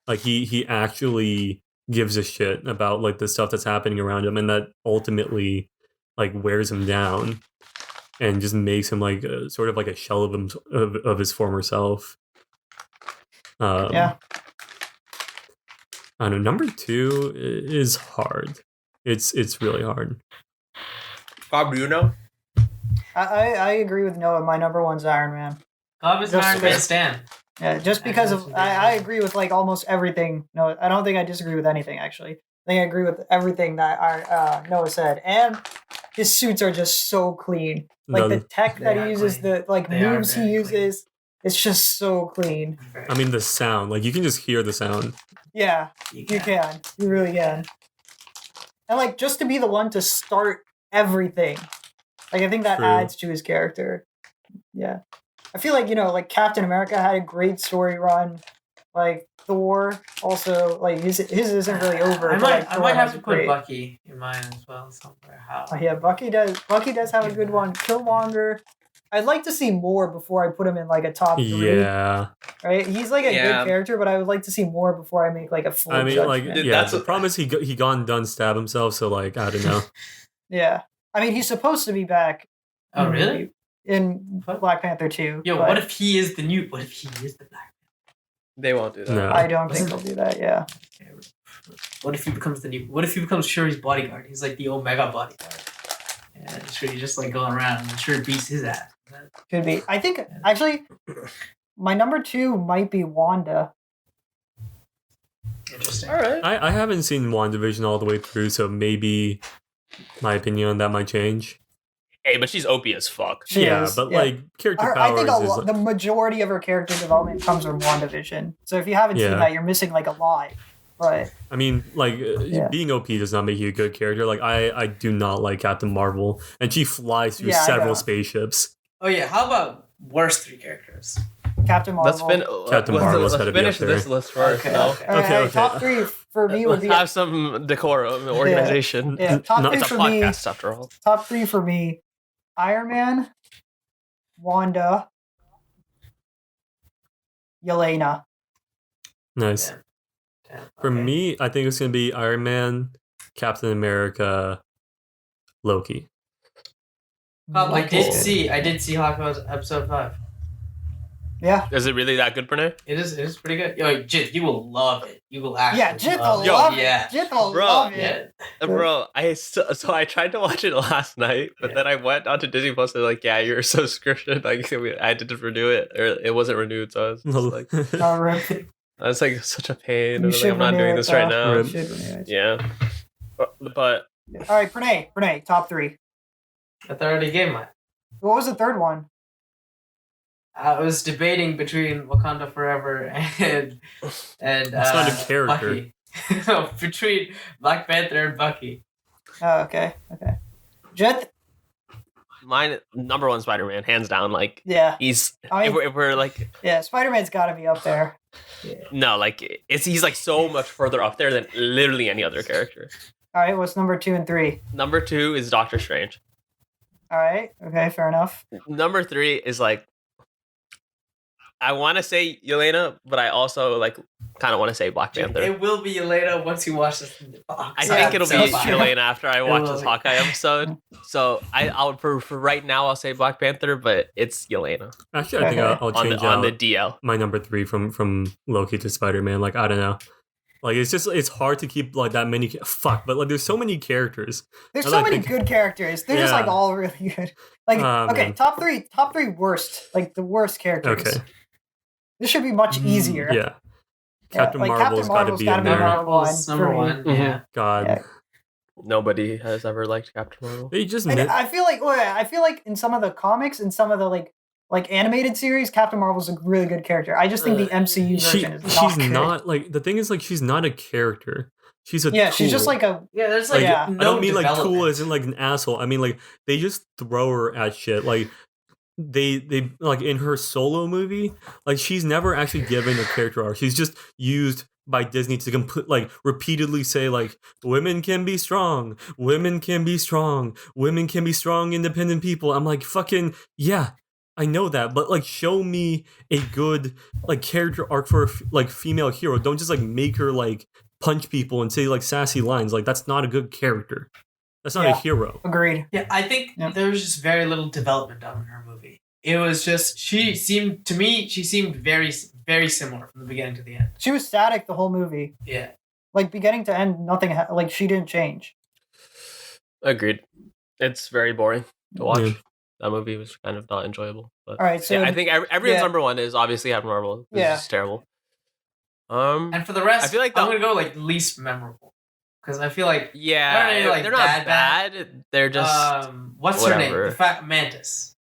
Like he actually gives a shit about like the stuff that's happening around him, and that ultimately like wears him down and just makes him like sort of like a shell of him of his former self. Yeah. I don't know. Number 2 is hard. It's really hard. Bob, do you know? I agree with Noah. My number 1's Iron Man. Bob is Just Iron Man because- Stan. Yeah, just because of I agree with like almost everything. No, I don't think I disagree with anything actually. I think I agree with everything that Noah said, and his suits are just so clean. Like the tech that he uses, the like moves he uses, it's just so clean. I mean, the sound, like you can just hear the sound. Yeah, you can, you really can. And like just to be the one to start everything, like I think that True. adds to his character. Yeah. I feel like, like Captain America had a great story run. Like Thor also, like his isn't really over. I but, like, might Thor have has to a put great- Bucky in mine as well somewhere. How? Oh, yeah, Bucky does have a good one. Killmonger. I'd like to see more before I put him in like a top 3. Yeah. Right? He's like a Yeah. good character, but I would like to see more before I make like a full I mean, like, judgment. yeah. That's The what- problem is he gone done stab himself. So like, I don't know. Yeah. I mean, he's supposed to be back. Oh really? In Black Panther 2. Yo, but what if he is the Black? They won't do that. No. I don't think they'll do that, yeah. What if he becomes What if he becomes Shuri's bodyguard? He's like the Omega bodyguard. And Shuri's just like going around and Shuri beats his ass. Could be. I think, actually, my number 2 might be Wanda. Interesting. All right. I haven't seen WandaVision all the way through, so maybe my opinion on that might change. Hey, but she's OP as fuck. She yeah, is, but yeah. like character I powers think is the majority of her character development comes from WandaVision. So if you haven't Yeah. seen that, you're missing like a lot. But I mean, like Yeah. being OP does not make you a good character. Like I do not like Captain Marvel, and she flies through Yeah, I several know. spaceships. Oh yeah, how about worst 3 characters? Captain Marvel. Captain Marvel's let's gotta be finish up there. this list first. Okay, No? okay. All right, Okay. top 3 for me would Let's be have some decorum, organization. yeah. Top No, 3 It's a for me. podcast after all. Top 3 for me: Iron Man, Wanda, Yelena. Nice. Damn, For okay. me, I think it's gonna be Iron Man, Captain America, Loki. I Loki's did good. see Hawkeye's episode 5. Yeah. Is it really that good, Brene? It is pretty good. Yo, Jit, you will love it. You will actually Yeah, Jit will love it. love Yeah. it. Jit will Bro. love it. Yeah. Bro, so I tried to watch it last night, but Yeah. then I went onto Disney Plus and like, yeah, you're so scripted. Like, I didn't renew it, or it wasn't renewed. So I was just like, Oh, rip. that's like such a pain. You Like, should I'm not renew doing it, this right though. now. You Rip. should renew it. Yeah, but All right, Pranay, top 3. I already gave mine. What was the third one? I was debating between Wakanda Forever and That's not a character. Bucky. No, between Black Panther and Bucky. Oh, okay. Jet? mine number one Spider-Man, hands down. Like Yeah. he's I mean- if we're like Yeah, Spider-Man's got to be up there. no, like he's like so much further up there than literally any other character. All right, what's number 2 and 3? Number 2 is Doctor Strange. All right, okay, fair enough. Number 3 is like I want to say Yelena, but I also like kind of want to say Black Panther. It will be later once you watch this. I think it'll be so far. Yelena after I watch will this be. Hawkeye episode. So I'll for right now I'll say Black Panther, but it's Yelena Actually, I think I'll on change the out DL. my number 3 from Loki to Spider-Man. Like, I don't know. Like, it's hard to keep like that many. But like, there's so many characters. There's I so like many think- good characters. They're just Yeah. like all really good. Like okay, Man. top three worst, like the worst characters. Okay. This should be much easier. Yeah. Captain like, Marvel's got to be in there. Marvel's Number for me. one. Mhm. Yeah. God, Yeah. Nobody has ever liked Captain Marvel. they just Like, mi- I feel like in some of the comics and some of the like animated series, Captain Marvel's a really good character. I just think the MCU version is not she's good. not like the thing is like she's not a character. She's a Yeah, she's just tool. like a Yeah, there's Like, like yeah. no I don't mean like tool development. as in like an asshole. I mean like they just throw her at shit. Like they like in her solo movie, like she's never actually given a character arc. She's just used by Disney to like repeatedly say like women can be strong, women can be strong, women can be strong, independent people. I'm like fucking yeah. I know that, but like show me a good like character arc for a like female hero. Don't just like make her like punch people and say like sassy lines. Like that's not a good character. That's not a Yeah. hero. agreed. Yeah, I think Yeah. there was just very little development done in her movie. It was just she seemed very very similar from the beginning to the end. She was static the whole movie. Yeah. Like beginning to end, nothing like she didn't change. Agreed. It's very boring to watch. Yeah. That movie was kind of not enjoyable. But All right, so yeah, I think everyone's yeah. number one is obviously Captain Marvel. This Yeah. is terrible. And for the rest, I feel like I'm the- gonna go like least memorable because I feel like Yeah, They're not, like, they're not bad. bad. They're just what's her name? whatever. The fat Mantis.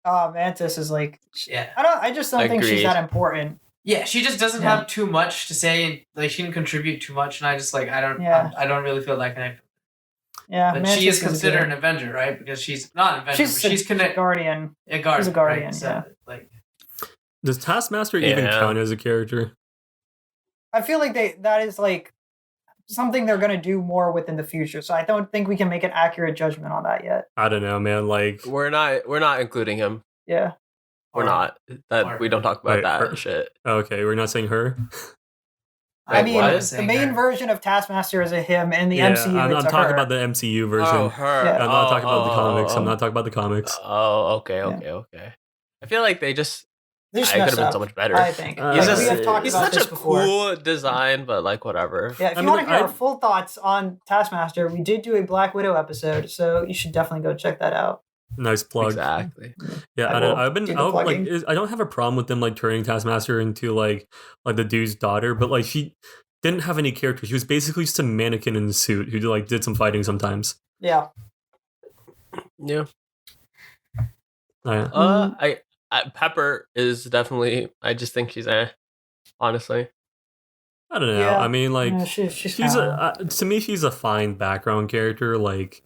Mantis is like Yeah. I just don't think she's Agreed. that important. Yeah, she just doesn't Yeah. have too much to say. Like she didn't contribute too much, and I just like I don't really feel that connected. Yeah, But Mantis she is considered good. an Avenger, right? Because she's not an Avenger, but she's connected. Guardian. A guardian. she's a Guardian, right? So, yeah. like Does Taskmaster even Yeah. count as a character? I feel like that is like something they're gonna do more with in the future. So I don't think we can make an accurate judgment on that yet. I don't know, man. Like we're not including him. Yeah. We're Or- not. That or- we don't talk about Wait, that her- shit. okay, we're not saying her. I Wait, mean, what? the main version of Taskmaster is a him, and the Yeah, MCU I'm it's a talking her. about the MCU version. Oh, her. Yeah. I'm not talking about the Oh, comics. oh, I'm not talking about the comics. Oh, okay. I feel like they just. They just I could messed have been up, so much better. I think. He's Like, just- we have talked He's about such this a before. cool design, but like whatever. Yeah, if I you mean, want to hear I- our full thoughts on Taskmaster, we did do a Black Widow episode, so you should definitely go check that out. Nice plug. Exactly. Yeah, I I don't. will I've been. do the I don't, like. plugging. I don't have a problem with them like turning Taskmaster into like the dude's daughter, but like she didn't have any character. She was basically just a mannequin in a suit who like did some fighting sometimes. Yeah. Yeah. Yeah. I Pepper is definitely. I just think she's honestly. I don't know. Yeah. I mean, like Yeah, she's she's kinda- to me she's a fine background character. Like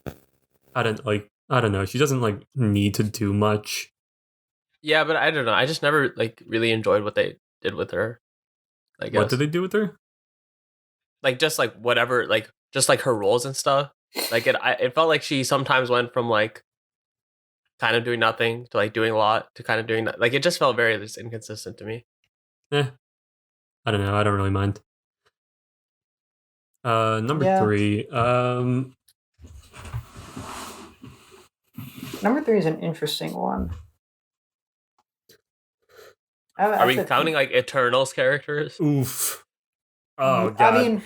I don't know. She doesn't like need to do much. Yeah, but I don't know. I just never like really enjoyed what they did with her. I guess What did they do with her? like just like whatever, like just like her roles and stuff. Like it felt like she sometimes went from like kind of doing nothing to like doing a lot to kind of doing that. Like it just felt very just inconsistent to me. I don't know. I don't really mind. Number Yeah. 3. Number 3 is an interesting one. Are we counting like Eternals characters? Oof. Oh god. I mean,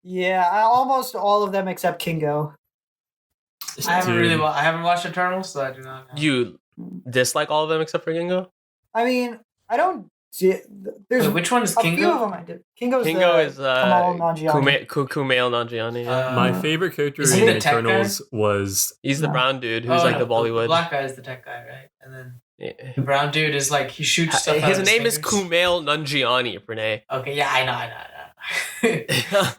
yeah, almost all of them except Kingo. I haven't Dude. I haven't watched Eternals, so I do not know. You dislike all of them except for Kingo? I mean, I don't. There's Wait, which one is a few of Kingo? them I did. Kingo is Kamal Nanjiani. Kumail Nanjiani. Yeah. My favorite character is he in the tech Eternals was He's the No. brown dude who's like the The Bollywood. black guy is the tech guy, right? And then Yeah. the brown dude is like he shoots stuff. out His of name is fingers. Kumail Nanjiani, Pranay. Okay, yeah, I know. I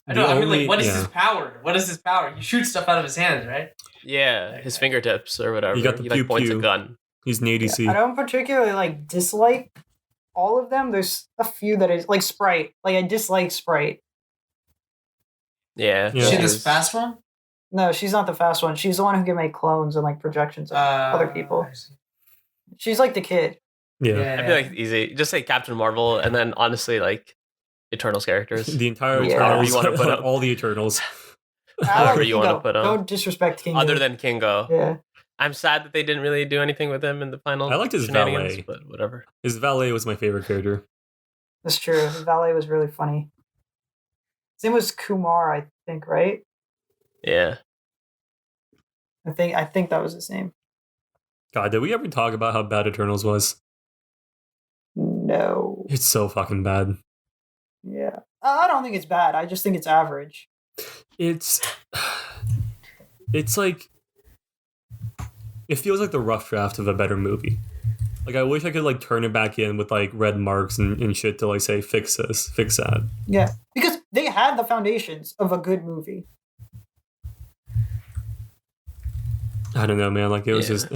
The know. I mean, only- like, what is yeah. his power? What is his power? He shoots stuff out of his hands, right? Yeah, his fingertips or whatever. You got the he like points a pew-pew. gun. he's an ADC. I don't particularly like dislike all of them. There's a few that is like Sprite. Like I dislike Sprite. Yeah. Yeah. Is she she this was- fast one? No, she's not the fast one. She's the one who can make clones and like projections of other people. I see. She's like the kid. Yeah. I feel like it's easy. Just say Captain Marvel, and then honestly, like Eternals characters. The entire Yeah. However Eternals, you wanna put 'em. all the Eternals. However you wanna Kingo. put 'em. Don't disrespect Kingo. Other than Kingo, yeah, I'm sad that they didn't really do anything with him in the final. I liked his shenanigans, valet. but whatever. His valet was my favorite character. that's true. The valet was really funny. His name was Kumar, I think, right? Yeah. I think that was his name. God, did we ever talk about how bad Eternals was? No. It's so fucking bad. Yeah. I don't think it's bad. I just think it's average. It's like it feels like the rough draft of a better movie. Like I wish I could like turn it back in with like red marks and shit to like say fix this, fix that. Yeah. Because they had the foundations of a good movie. I don't know, man. Like it was Yeah. just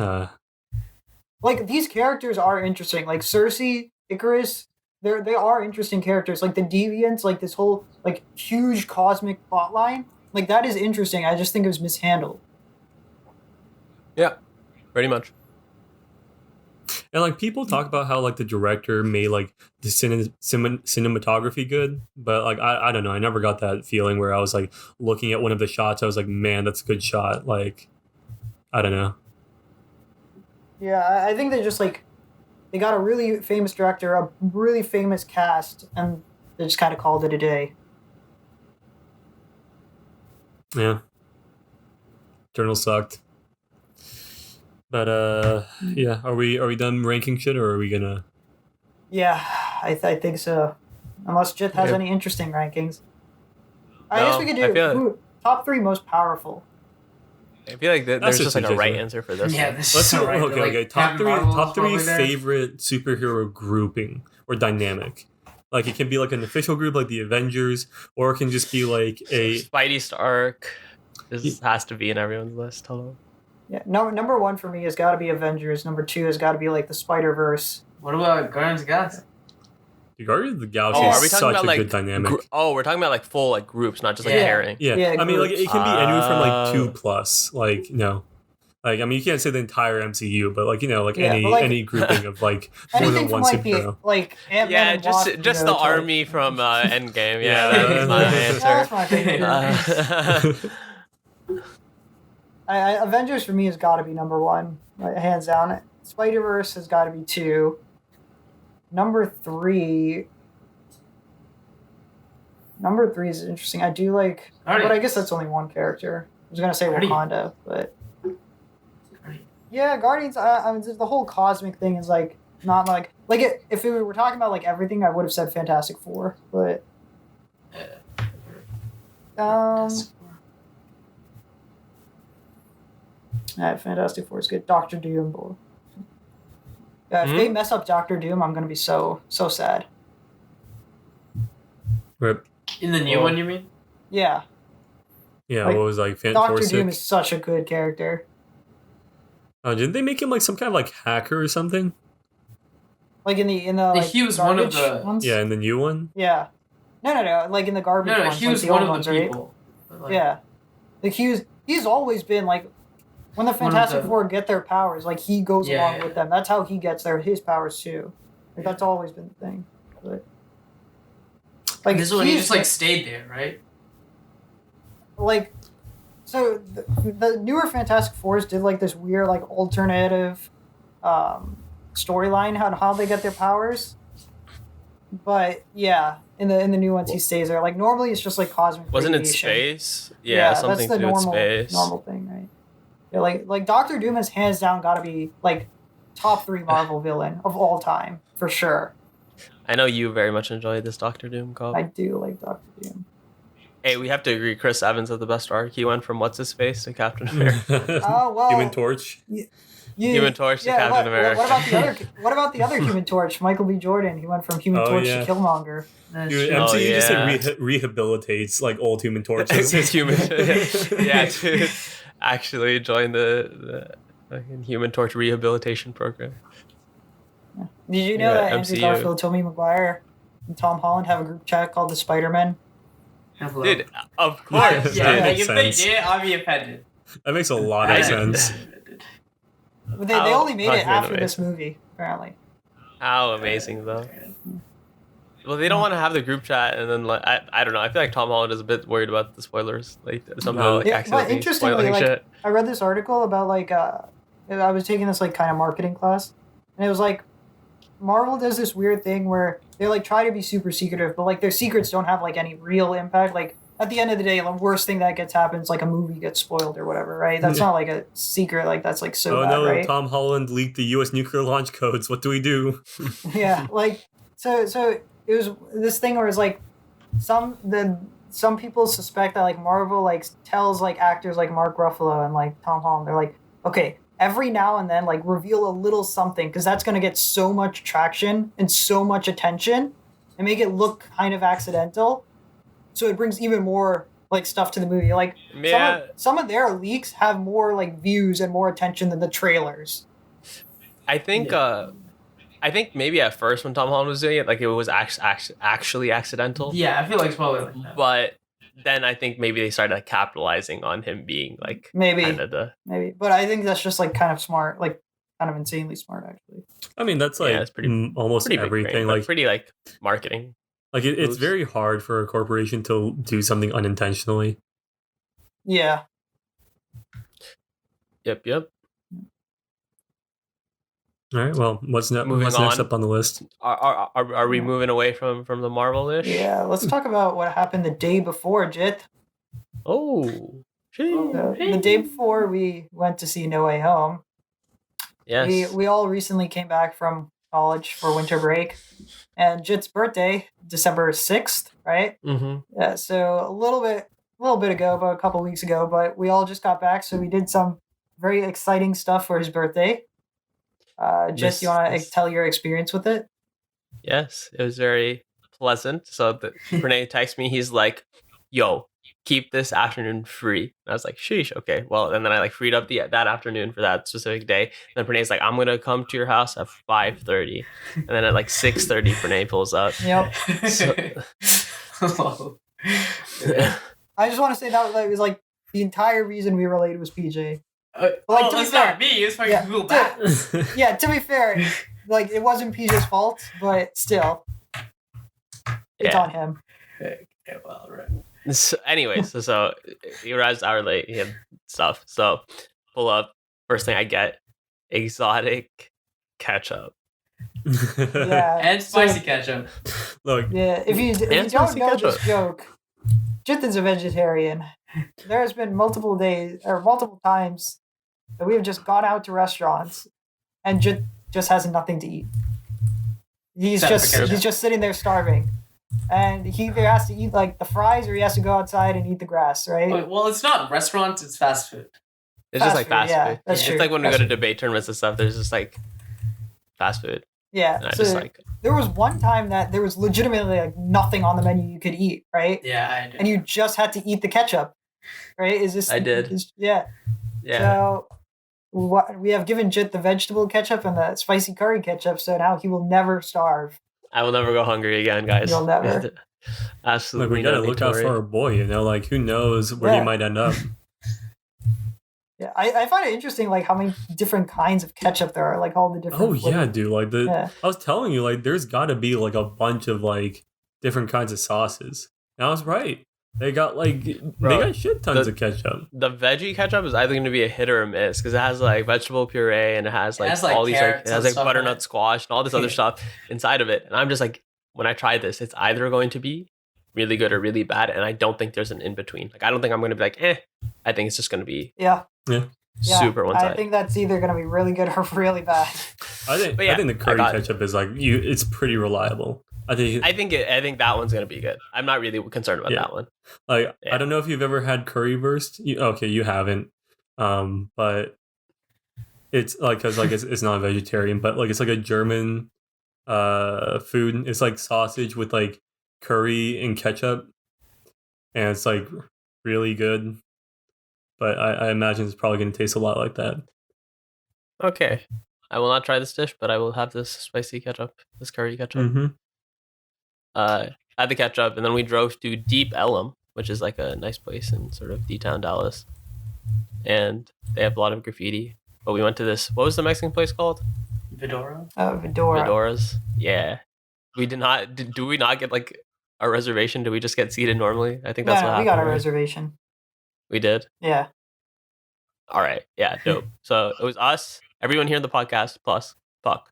Like these characters are interesting. Like Cersei, Icarus, they are interesting characters. Like the Deviants, like this whole like huge cosmic plot line. Like that is interesting. I just think it was mishandled. Yeah. Pretty much. and like people talk about how like the director made like the cinematography good, but like I don't know. I never got that feeling where I was like looking at one of the shots. I was like, man, that's a good shot. Like I don't know. Yeah, I think they just like they got a really famous director, a really famous cast, and they just kind of called it a day. Yeah. Journal sucked. But yeah, are we done ranking shit or are we gonna Yeah, I think so. Unless Jith has Yeah. any interesting rankings. I No, guess we could I do feel- top 3 most powerful. I feel like That's there's just just like a right ridiculous. answer for this. Yeah, one. this let's is do so right. okay, Like, okay. Top Captain Marvel's three probably there. favorite superhero grouping or dynamic. Like it can be like an official group like the Avengers, or it can just be like a Spidey Stark. This has to be in everyone's list. Hello. Yeah, number 1 for me has got to be Avengers. Number 2 has got to be like the Spider-Verse. What about Guardians of the Galaxy? the Guardians of the Galaxy Oh, is are we talking such about a like good dynamic. we're talking about like full like groups, not just like Yeah. pairing. Yeah. Yeah, I mean, like groups. it can be anyone from like 2 Oh. plus. Like no, like I mean, you can't say the entire MCU, but like you know, like Yeah, any but, like, any grouping of like more Anything than from one like superhero. like Ant-Man Yeah, and just Wasp, just you the know, to, like- army from Endgame. Yeah, Yeah. that's my That's answer. my favorite. Avengers for me has got to be number 1, like, hands down. Spider-Verse has got to be 2. Number 3 is interesting. I do like, but I guess that's only one character. I was gonna say Guardians. Wakanda, but yeah, Guardians. I mean, the whole cosmic thing is like not like if we were talking about like everything, I would have said Fantastic Four, but Fantastic Four is good. Doctor Doom, boy. Yeah, if they mess up Doctor Doom, I'm gonna be so sad. Rip. In the new Well, one, you mean? Yeah, Yeah, Like, what was like Doctor Fantastic? Doom is such a good character. Oh, didn't they make him like some kind of like hacker or something? Like in the like, he was one of garbage the- ones? Yeah, in the new one. Yeah. No. Like in the garbage No, ones, he like was the one old of ones, the right? people. Like, Yeah. Like he's always been like when the One of Fantastic the- Four get their powers, like he goes Yeah, along yeah. with them. That's how he gets his powers too. Like that's always been the thing. But like this one, he he's just like stayed there, right? like so the newer Fantastic Fours did like this weird like alternative storyline on how they get their powers. But yeah, in the new ones he stays there. Like normally it's just like cosmic. Wasn't it radiation. space? Yeah, something that's the to do with normal space. normal thing, right? Yeah, like Doctor Doom is hands down got to be like top 3 Marvel villain of all time for sure. I know you very much enjoyed this Doctor Doom call. I do like Doctor Doom. Hey, we have to agree. Chris Evans had the best arc. He went from what's his face to Captain America. Oh well, Human Torch. Human Torch to Captain America. What about the other Human Torch, Michael B. Jordan? He went from Human Oh, Torch yeah. to Killmonger. Dude, Oh, MCU just yeah. like rehabilitates like old Human Torches. Yeah, dude. Actually joined the fucking Human Torch rehabilitation program. Did you know Yeah, that Andrew MCU. Garfield, Tobey Maguire, and Tom Holland have a group chat called the Spider-Men? Dude, of course. Yeah, That like makes if they sense. did, I'd be offended. That makes a lot I- of sense. But they How only made it fucking after amazing. this movie, apparently. How amazing though. Well, they don't want to have the group chat, and then like I don't know. I feel like Tom Holland is a bit worried about the spoilers, like somehow like, Yeah, but accidentally interestingly, spoiling like, shit. I read this article about like I was taking this like kind of marketing class, and it was like Marvel does this weird thing where they like try to be super secretive, but like their secrets don't have like any real impact. Like at the end of the day, the worst thing that gets happens like a movie gets spoiled or whatever, right? That's not like a secret. Like that's like so Oh bad, no, right? Tom Holland leaked the U.S. nuclear launch codes. What do we do? Yeah, like so it was this thing where it's like some people suspect that like Marvel like tells like actors like Mark Ruffalo and like Tom Holland, they're like, okay, every now and then like reveal a little something because that's gonna get so much traction and so much attention and make it look kind of accidental, so it brings even more like stuff to the movie. Like Yeah, some of their leaks have more like views and more attention than the trailers. I think maybe at first when Tom Holland was doing it, like it was actually accidental. Yeah, I feel like it's probably like that. But then I think maybe they started capitalizing on him being like Maybe. kind of the But I think that's just like kind of smart, like kind of insanely smart actually. I mean, that's like it's pretty- almost pretty big everything. brain, but Like, pretty like marketing. it's moves. very hard for a corporation to do something unintentionally. Yeah. Yep. All right. Well, what's next? Moving What's next on. up on the list? Are we moving away from the Marvel-ish? Yeah, let's talk about what happened the day before, Jit. Oh. Gee. The day before we went to see No Way Home, Yes. we all recently came back from college for winter break, and Jit's birthday, December 6th, right? Mm-hmm. Yeah, so a little bit ago, about a couple weeks ago, but we all just got back, so we did some very exciting stuff for his birthday. Jit, you want to Yes. tell your experience with it? Yes, it was very pleasant. So Renee texted me. He's like, "Yo, keep this afternoon free." And I was like, "Sheesh, okay." Well, and then I like freed up that afternoon for that specific day. And then Renee's like, "I'm gonna come to your house at 5:30," and then at like 6:30, Renee pulls up. Yep. Oh. I just want to say that was like the entire reason we were late was PJ. Like, Oh, to be it's not fair- me. It's fucking Yeah. Google Maps. Yeah, to be fair, like it wasn't PJ's fault, but still, it's Yeah. on him. Okay, well, right. So, anyways, so he arrives an hour late. He had stuff. So pull up. First thing I get, exotic ketchup. Yeah, And so- spicy ketchup. Look, Yeah, if you don't spicy know ketchup. this joke, Jithin's a vegetarian. There has been multiple days or multiple times that we have just gone out to restaurants and Jit just has nothing to eat. He's Except for just ketchup. he's just sitting there starving, and he either has to eat like the fries or he has to go outside and eat the grass, right? Well, it's not restaurants. It's fast food. It's Fast just like food, fast yeah, food. that's It's true. like when we That's go to true. debate tournaments and stuff. There's just like fast food, Yeah. and I So just like there was one time that there was legitimately like nothing on the menu you could eat, right? Yeah, I do. And you just had to eat the ketchup, right? Is this? I did. Yeah. yeah. So we have given Jit the vegetable ketchup and the spicy curry ketchup, so now he will never starve. I will never go hungry again, guys. You'll never. Like, Absolutely. we gotta no need look to out worry. for our boy, you know, like who knows where he Yeah. might end up. Yeah, I find it interesting, like how many different kinds of ketchup there are, like all the different. Oh yeah, flavors. dude. Like Yeah. I was telling you, like there's got to be like a bunch of like different kinds of sauces. And I was right. They got like Bro, they got shit tons the- of ketchup. The veggie ketchup is either going to be a hit or a miss because it has like vegetable puree and it has like like, all these like it carrots has and like stuff in butternut it. squash and all this other stuff inside of it. And I'm just like, when I try this, it's either going to be really good or really bad, and I don't think there's an in between. Like I don't think I'm going to be like, eh. I think it's just going to be Yeah. super one I sided. think that's either going to be really good or really bad. But yeah, I think the curry got it. ketchup is like it's pretty reliable. I think I think that one's going to be good. I'm not really concerned about Yeah. that one. like Yeah. I don't know if you've ever had currywurst. You haven't. But it's like cuz like it's not vegetarian, but like it's like a German food. It's like sausage with like curry and ketchup. And it's like really good. But I imagine it's probably going to taste a lot like that. Okay. I will not try this dish, but I will have this spicy ketchup, this curry ketchup. Mm-hmm. Had the ketchup, and then we drove to Deep Ellum, which is like a nice place in sort of D-town Dallas. And they have a lot of graffiti. But we went to this, what was the Mexican place called? Vidora. Vidora. Fedora's. Yeah. We did not, do we not get like a reservation? Do we just get seated normally? I think that's what No, happened. we got a right? reservation. We did? Yeah. All right. Yeah, dope. So it was us, everyone here in the podcast, plus Puck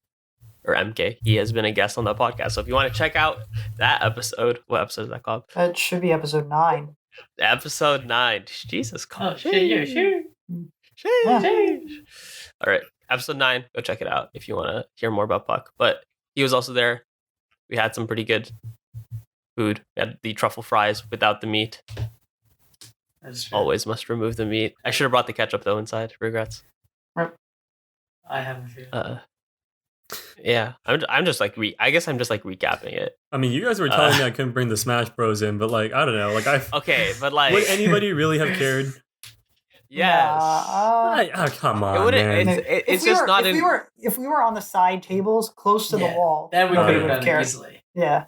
or MK. He has been a guest on the podcast. So if you want to check out that episode, what episode is that called? That should be episode 9. Episode 9. Jesus, Oh, God. shit, yeah, sure. Yeah. Sheesh. All right. Episode 9. Go check it out if you want to hear more about Puck. But he was also there. We had some pretty good food. We had the truffle fries without the meat. That's true. Always must remove the meat. I should have brought the ketchup though inside. Regrets. I have a few. Yeah. I'm just like I guess I'm just like recapping it. I mean, you guys were telling me I couldn't bring the Smash Bros in, but like I don't know, like Okay, but like would anybody really have cared? Yes. Come It on, wouldn't. man. It's just not in. If we were on the side tables close to the Yeah, wall, Then we Oh, could yeah. have done it Cared. easily. Yeah.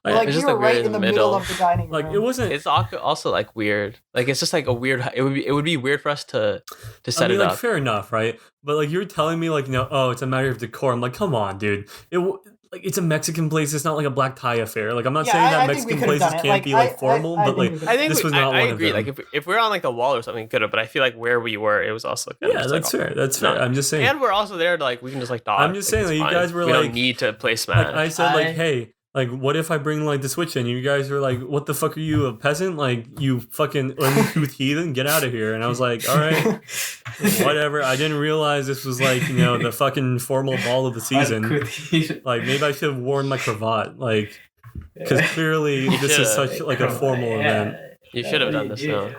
Like, Like It's you just were like right weird in the middle of the dining room. like it wasn't. It's also like weird. Like it's just like a weird. It would be weird for us to set I mean, it like up. fair enough, right? But like you're telling me, like oh, it's a matter of decor. I'm like, come on, dude. Like it's a Mexican place. It's not like a black tie affair. Like I'm not Yeah, saying I that think we Mexican could've places done it. can't Like, be like formal, I but think like we could've I think this was not I one of agree. them. Like if we're on like the wall or something, could have. But I feel like where we were, it was also kind of yeah, just, that's like, fair. That's fair. no. I'm just saying. And we're also there to like we can just like dodge. I'm just saying, it's like, you fine. guys were we like- don't need to play Smash. Like I said, I- like hey, like what if I bring like the Switch in? You guys were like, what the fuck are you, a peasant? Like you fucking uncouth heathen, get out of here! And I was like, all right, whatever. I didn't realize this was like the fucking formal ball of the season. Like maybe I should have worn my cravat, like because clearly this is should've. such like a formal event. You should have done this now.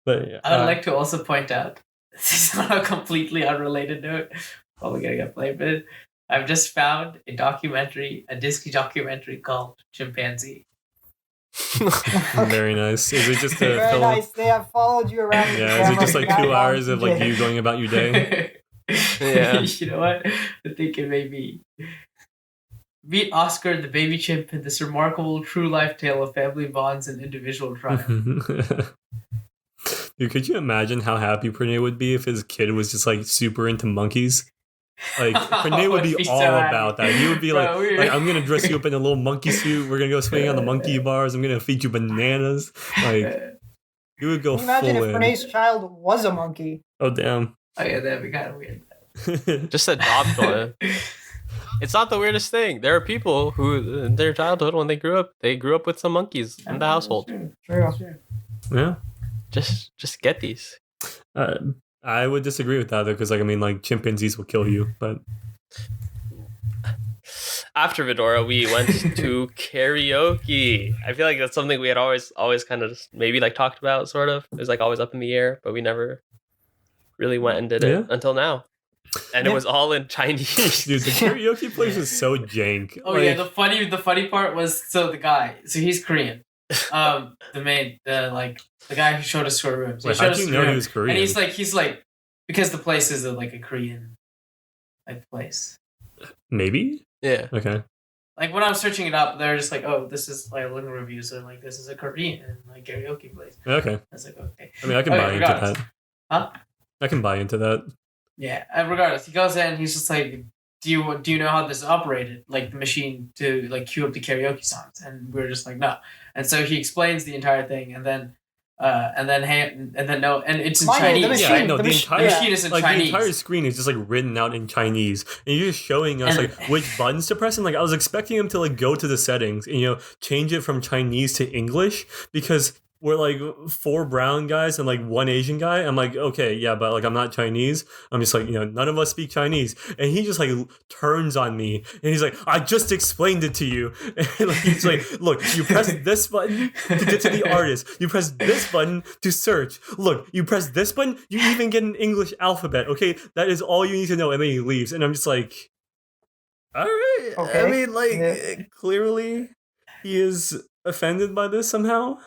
But yeah, I would like to also point out, this is on a completely unrelated note. Probably gonna get played, but I've just found a Disney documentary called Chimpanzee. very nice. Is it just a Very film? nice. They have followed you around. with the Yeah, is it camera just like for that 2 long. hours of like Yeah. you going about your day? Yeah. You know what? I think it may be. Meet Oscar the baby chimp in this remarkable true life tale of family bonds and individual triumph. Dude, could you imagine how happy Pranay would be if his kid was just like super into monkeys? Like Pranay would be He's so all happy. about that. He would be Bro, like, I'm gonna dress you up in a little monkey suit. We're gonna go swing on the monkey bars. I'm gonna feed you bananas. Like he would go Can you imagine full if in. Renee's child was a monkey? Oh damn. Oh yeah, that'd be kind of weird. Just adopt one. It's not the weirdest thing. There are people who, in their childhood, when they grew up with some monkeys in the household. True. Yeah. Just get these. I would disagree with that though, because like I mean, like chimpanzees will kill you, but After Vidora, we went to karaoke. I feel like that's something we had always kind of just maybe like talked about, sort of. It was like always up in the air, but we never really went and did it Yeah. until now. And it Yeah. was all in Chinese. dude, the karaoke place is so jank. Oh Like, yeah, the funny part was so he's Korean. the guy who showed us to our room. So Wait, he showed how us do you to know the he room, was Korean? and he's like because the place is like a Korean like place. Maybe? Yeah. Okay. Like when I was searching it up, they're just like, oh, this is like looking reviews, and like this is a Korean like karaoke place. Okay. I was like, okay. I mean, I can Okay, buy into regardless. that. Huh? I can buy into that. Yeah, and regardless, he goes in. He's just like, do you know how this is operated? Like the machine to like queue up the karaoke songs, and we're just like, no. And so he explains the entire thing, and then no, and it's in Mind you, Chinese. the machine- Yeah, no, the the mach- entire yeah. machine is in like Chinese. the entire screen is just like written out in Chinese, and you're just showing us And- like which buttons to press. And like I was expecting him to like go to the settings and change it from Chinese to English because we're like 4 brown guys and like 1 Asian guy. I'm like, okay, yeah, but like I'm not Chinese. I'm just like, none of us speak Chinese. And he just like turns on me and he's like, I just explained it to you. And like, he's like, look, you press this button to get to the artist. You press this button to search. Look, you press this button, you even get an English alphabet. Okay, that is all you need to know. And then he leaves. And I'm just like, all right. Okay. I mean, like, Yeah. clearly he is offended by this somehow.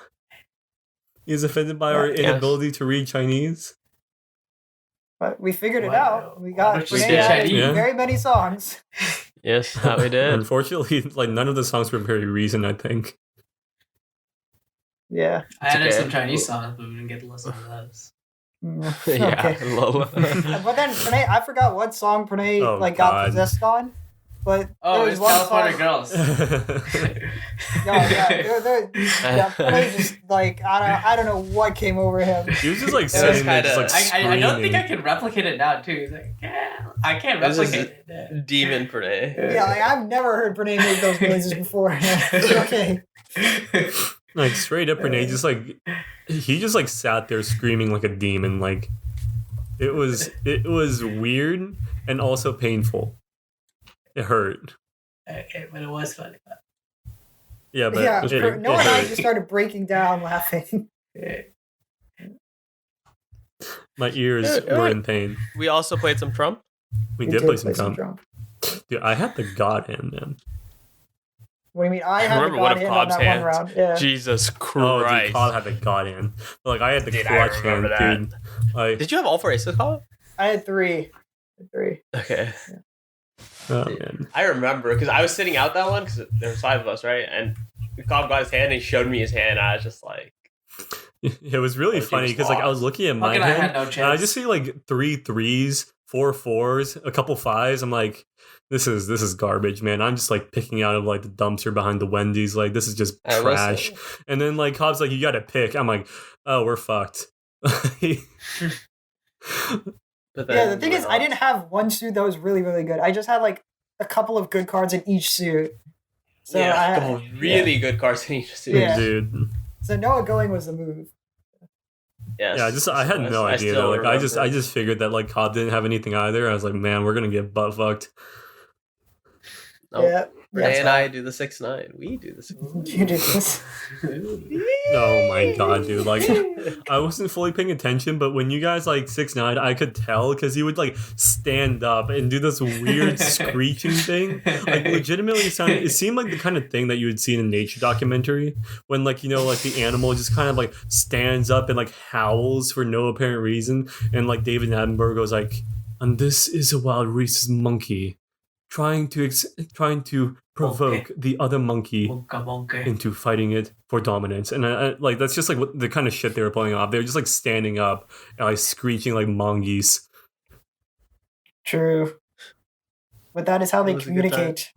He is offended by our Yes. inability to read Chinese. But we figured it Wow. out. We got Which is Renee added Chinese. Yeah. very many songs. Yes, that we did. Unfortunately, like none of the songs were very recent, I think. Yeah. I added okay. some Chinese songs, but we didn't get to listen to those. Yeah. Okay. Lol. But then Pranay, I forgot what song Pranay Oh, got God. possessed on. But Oh, there it's was one California song. Girls. Yeah, Pranay just like I don't know what came over him. He was just like was sitting there, just kinda- like screaming. I don't think I can replicate it now too. It's like, I can't This is- replicate it. Demon Pranay. Yeah, like I've never heard Pranay make those noises before. Okay. Like straight up, Renee just like he just like sat there screaming like a demon. Like it was weird and also painful. It hurt. Okay, but it was funny. Yeah, but Yeah, it Noah and I hurt. just started breaking down laughing. My ears were in pain. We also played some Trump. We did play some Trump. Dude, I had the God hand, man. What do you mean? I had remember the one God of hand on Cobb's that hands. one round. Yeah. Jesus Oh, dude, Christ. Cobb had the God hand. But, like I had the Dude, I clutch hand, remember that. dude. Like, Did you have all 4 aces, Cobb? I had three. Okay. oh man. I remember because I was sitting out that one because there was 5 of us, right? And Cobb got his hand and he showed me his hand. I was just like, It was really Oh, dude, funny was because like I was lost. looking at my Fucking I hand had no and I chance. just see like 3 threes, 4 fours, a couple fives. I'm like, this is garbage, man. I'm just like picking out of like the dumpster behind the Wendy's. Like this is just Hey, trash. listen. And then like Cobb's like, you got to pick. I'm like, oh, we're fucked. but Yeah, then the thing we is, were I all- didn't have one suit that was really, really good. I just had like a couple of good cards in each suit. So yeah, I, a couple really good cards in each suit. Yeah. Dude. so Noah going was the move. Yes. Yeah, I had no idea still though. Like I remember. just figured that like Cobb didn't have anything either. I was like, man, we're gonna get butt fucked. Nope. Yeah. Renee and I do the 6-9. We do the 6-9. You did this. Oh my god, dude! Like, I wasn't fully paying attention, but when you guys like 6ix9ine, I could tell because he would like stand up and do this weird screeching thing. Like, legitimately, it seemed like the kind of thing that you would see in a nature documentary when, like, like the animal just kind of like stands up and like howls for no apparent reason, and like David Attenborough goes like, "And this is a wild rhesus monkey." Trying to provoke the other monkey into fighting it for dominance, and I like that's just like what the kind of shit they were pulling off. They were just like standing up and like screeching like monkeys. True. But that is how they That was a good time. communicate.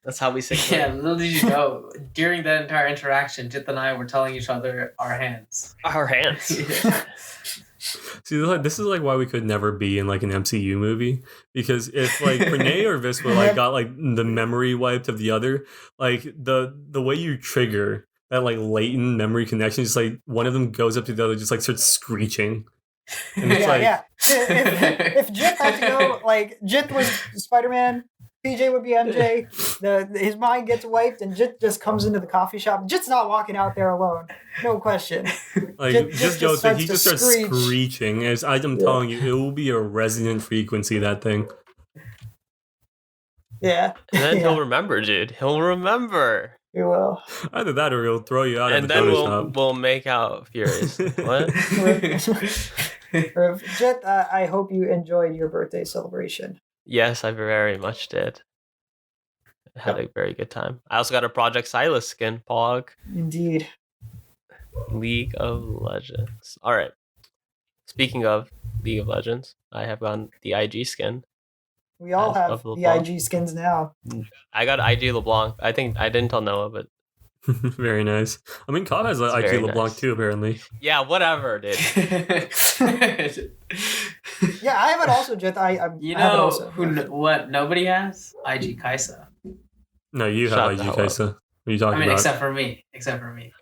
That's how we 6-9. Yeah, little did you know, during that entire interaction, Jit and I were telling each other our hands. Our hands. See, like, this is like why we could never be in like an MCU movie, because if like Renee or Vispa like got like the memory wiped of the other, like the way you trigger that like latent memory connection, just like one of them goes up to the other, just like starts screeching. And it's Yeah, like, yeah. If Jit had to go, like Jit was Spider-Man, PJ would be MJ. His mind gets wiped, and Jit just comes into the coffee shop. Jit's not walking out there alone, no question. like Jit goes starts he to just starts screech. screeching. As I'm telling you, it will be a resonant frequency, that thing. Yeah. And then Yeah. he'll remember, dude. He'll remember. You will. Either that or he'll throw you out And of the then donut shop. we'll make out furious. What? Jet, I hope you enjoyed your birthday celebration. Yes, I very much did. Had a very good time. I also got a Project Silas skin, Pog. Indeed. League of Legends. All right. Speaking of League of Legends, I have gotten the IG skin. We all As have of the LeBlanc. IG skins now. I got IG LeBlanc. I think I didn't tell Noah, but Very nice. I mean, Cobb has It's IG very LeBlanc nice. too, apparently. yeah, whatever, dude. Yeah, I have it also, Jet. I have it You know also. what nobody has? IG Kaisa. No, you Shut have the IG hell up. Kaisa. What are you talking I mean, about? except for me. Except for me.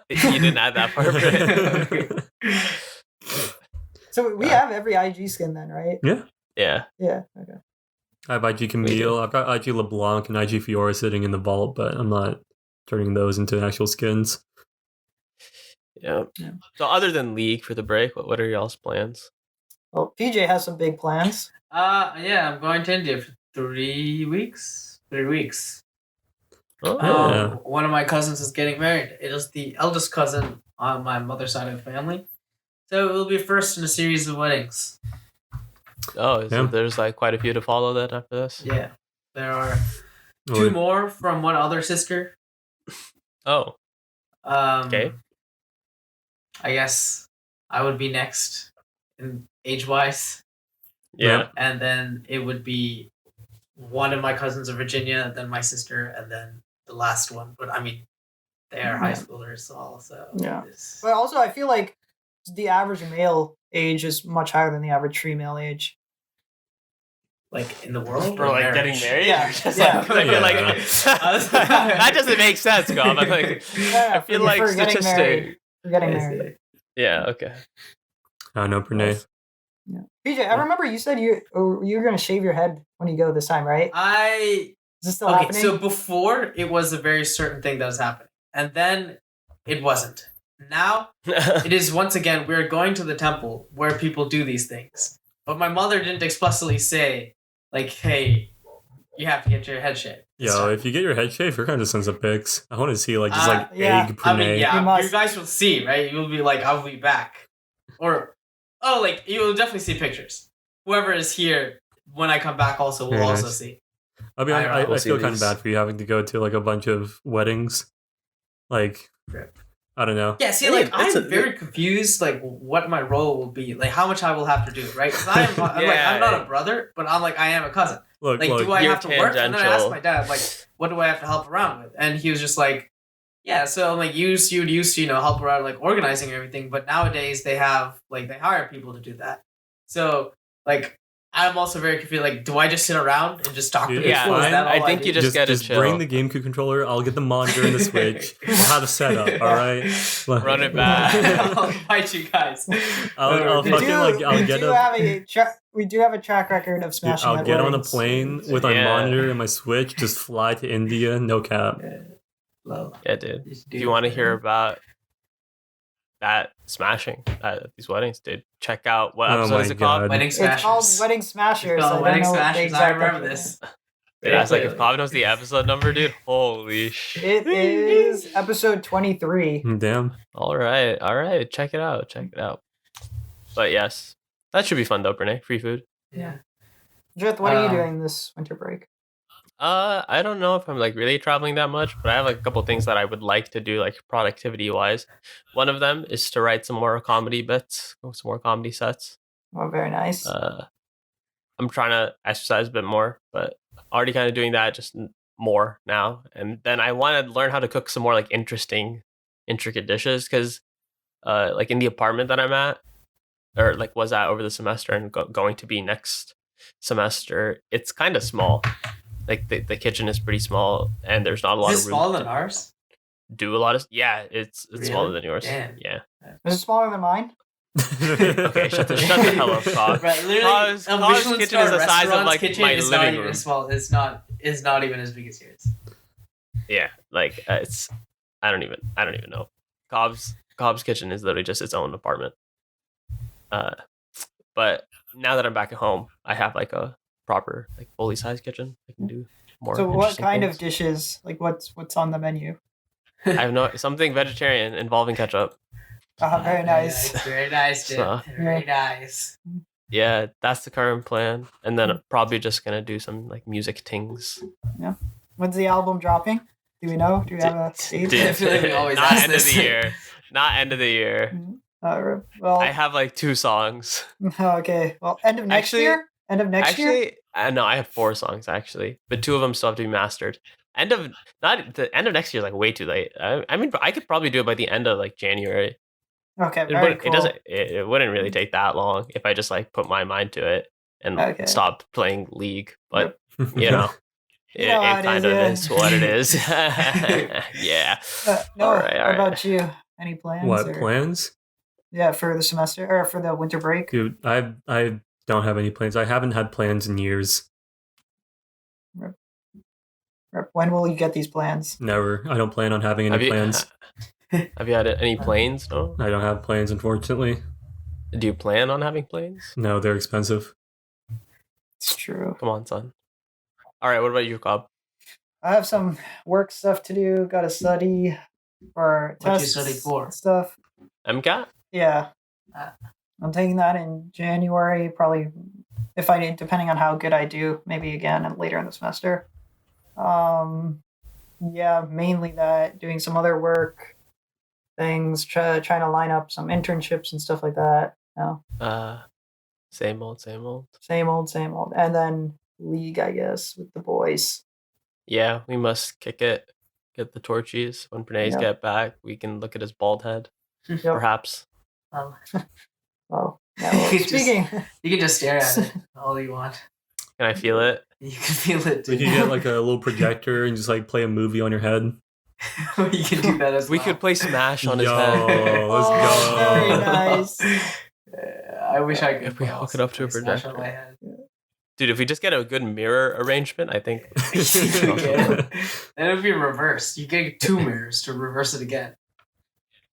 You didn't add that part. Right? So we have every IG skin then, right? Yeah. Yeah. Yeah. Okay. I have IG Camille. I've got IG LeBlanc and IG Fiora sitting in the vault, but I'm not turning those into actual skins. Yeah. Yeah. So other than League for the break, what are y'all's plans? Well, PJ has some big plans. Yeah, I'm going to India for 3 weeks. 3 weeks. Oh, Yeah. One of my cousins is getting married. It is the eldest cousin on my mother's side of the family. So it will be first in a series of weddings. so Yeah. there's like quite a few to follow then after this. Yeah. There are 2 more from one other sister. Oh, okay. I guess I would be next in age-wise. Yeah. And then it would be one of my cousins in Virginia, then my sister, and then the last one. But I mean, they are high schoolers all, so Yeah. it's- But also, I feel like the average male age is much higher than the average female age. like in the world For or like getting marriage? married? Yeah, Or just yeah. like, I feel like that doesn't make sense, Gob. I'm like, Yeah, I feel like for getting married. statistic. We're getting I married. see. Yeah. Okay. I don't know, Pranay. Yeah. PJ, I remember you said you were going to shave your head when you go this time, right? I Is this still okay. happening? So before it was a very certain thing that was happening, and then it wasn't. Now it is once again we're going to the temple where people do these things, but my mother didn't explicitly say like, "Hey, you have to get your head shaved." Yo, if you get your head shaved, you're kind of sends the pics. I want to see like just like yeah. egg I mean, Pranay. yeah, You must. you guys will see, right? You'll be like, "I'll be back," or like you'll definitely see pictures. Whoever is here when I come back also will Very also nice. see. I mean, I We'll see feel kind of these. bad for you having to go to like a bunch of weddings. Like, Rip. I don't know. Yeah, see, I like mean, it's I'm a- very confused, like what my role will be, like how much I will have to do, right? 'Cause I'm like Yeah. I'm not a brother, but I'm like I am a cousin. Look, Like, look. do I you're have to work? And then I asked tangential. my dad, like, what do I have to help around with? And he was just like, yeah. So I'm like, you used to help around like organizing everything, but nowadays they have like they hire people to do that. So like I'm also very confused. Like, do I just sit around and just talk to Dude, people? it's Is fine. that all I think do? you just gotta chill. bring the GameCube controller. I'll get the monitor and the Switch. We'll have a setup. All right. Run it back. I'll invite you guys. I'll we fucking like I'll we get do a. have we do have a track record of smashing. I'll at get on a weddings. plane with my Yeah. monitor and my Switch. Just fly to India. No cap. Low. Yeah, dude. Just If do you it, want to man. hear about that smashing at these weddings, dude, check out what Oh episode my is it called? God. Wedding It's Smashers. called Wedding Smashers. It's called I don't Wedding know the Smashers. I exact remember episode. this. Dude, I was like, if Clearly. Cobb knows the episode number, dude, holy shit. It is episode 23. Damn. All right, check it out. But yes, that should be fun though, Brene. Free food. Yeah. Jeth, what are you Um, doing this winter break? I don't know if I'm like really traveling that much, but I have like a couple things that I would like to do, like productivity wise. One of them is to write some more comedy bits, some more comedy sets. Oh, very nice. I'm trying to exercise a bit more, but already kind of doing that, just more now. And then I want to learn how to cook some more like interesting, intricate dishes because, like in the apartment that I'm at, or like was at over the semester and going to be next semester, it's kind of small. Like the kitchen is pretty small, and there's not a lot Is it of room smaller to than ours? do a lot of. Yeah, it's Really? smaller than yours. Damn. Yeah. Is it smaller than mine? Okay, shut the hell up, Cobb. Right, literally, Cobb's a kitchen Michelin is star the size of restaurant's like kitchen my is not living even room. small. It's not even as big as yours. Yeah, like it's I don't even know. Cobb's kitchen is literally just its own apartment. But now that I'm back at home, I have like a proper like fully sized kitchen. I can do more. So what interesting kind of things. dishes? Like what's on the menu? I have no something vegetarian involving ketchup. Very nice. Very nice, dude. So- Very nice. Yeah, that's the current plan, and then probably just gonna do some like music things. When's the album dropping? Do we know? Do we have a date? I feel like we always not ask end this. of the year. Not end of the year. Well, I have like 2 songs. okay. Well, end of next Actually- year. End of next year. Actually, no, I have 4 songs actually, but 2 of them still have to be mastered. Not the end of next year is like way too late. I mean, I could probably do it by the end of like January. Okay, It very wouldn't, cool. it wouldn't really take that long if I just like put my mind to it and Okay. stop playing League. But You you know, You know how it it kind is, of yeah. is what it is. Yeah. No, All right, all what right. about you? Any plans? What or- plans? Yeah, for the semester or for the winter break. Dude, I don't have any plans. I haven't had plans in years. When will you get these plans? Never. I don't plan on having any Have you, plans. have you had any planes? No. I don't have plans, unfortunately. Do you plan on having planes? No, they're expensive. It's true. Come on, son. All right. What about you, Cobb? I have some work stuff to do. Got to study for What you tests study for? and stuff. MCAT? Yeah, Ah. I'm taking that in January. Probably, if I need, depending on how good I do, maybe again later in the semester. Yeah, mainly that. Doing some other work things. Trying to line up some internships and stuff like that. No, Same old, same old. same old, and then league, I guess, with the boys. Yeah, we must kick it. Get the torchies. When Bernays Yep. get back, we can look at his bald head. Yep. Perhaps. Oh, yeah. Well, Just- speaking. You can just stare at it all you want. Can I feel it? You can feel it We too. could get like a little projector and just like play a movie on your head. You can do that as We well. could play Smash on his Yo, head. let's Oh, go. very nice. I wish I could. If we hook it up to a play Smash projector. on my head. Dude, if we just get a good mirror arrangement, I think. Then it would be reversed. You get 2 mirrors to reverse it again.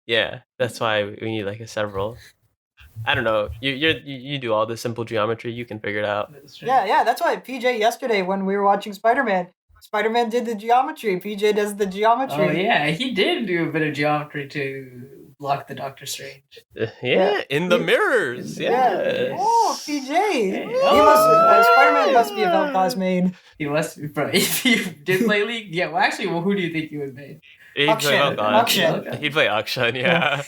Yeah, that's why we need like a several. I don't know. You do all the simple geometry. You can figure it out. Yeah, that's why PJ yesterday when we were watching Spider-Man did the geometry. PJ does the geometry. Oh yeah, he did do a bit of geometry to block the Doctor Strange. Yeah, in the Yeah. mirrors. Yes. Oh, PJ. He Oh. must. Spider-Man must be a Vel'Koz main. He must be, bro. If you did play League, yeah. Well, actually, who do you think you would make? He'd play Akshan. Vel'Koz. Akshan. He'd play Akshan, yeah.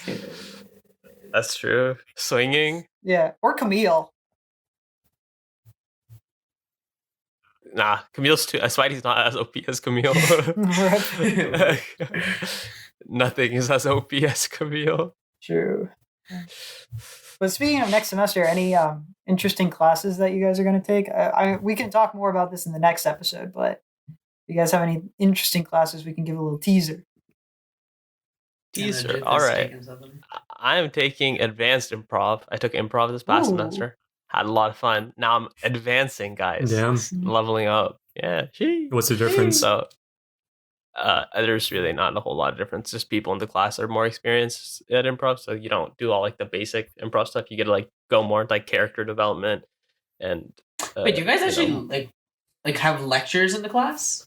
That's true. Swinging. Yeah, or Camille. Nah, Camille's too. Spidey's not as OP as Camille. Nothing is as OP as Camille. True. But speaking of next semester, any interesting classes that you guys are going to take? We can talk more about this in the next episode, but if you guys have any interesting classes, we can give a little teaser. Teaser. All right. I am taking advanced improv. I took improv this past Ooh. semester. Had a lot of fun. Now I'm advancing, guys. Damn. Leveling up. Yeah. What's the difference? So there's really not a whole lot of difference. Just people in the class are more experienced at improv, so you don't do all like the basic improv stuff. You get to like go more into like character development and. Wait, do you guys actually know. like have lectures in the class?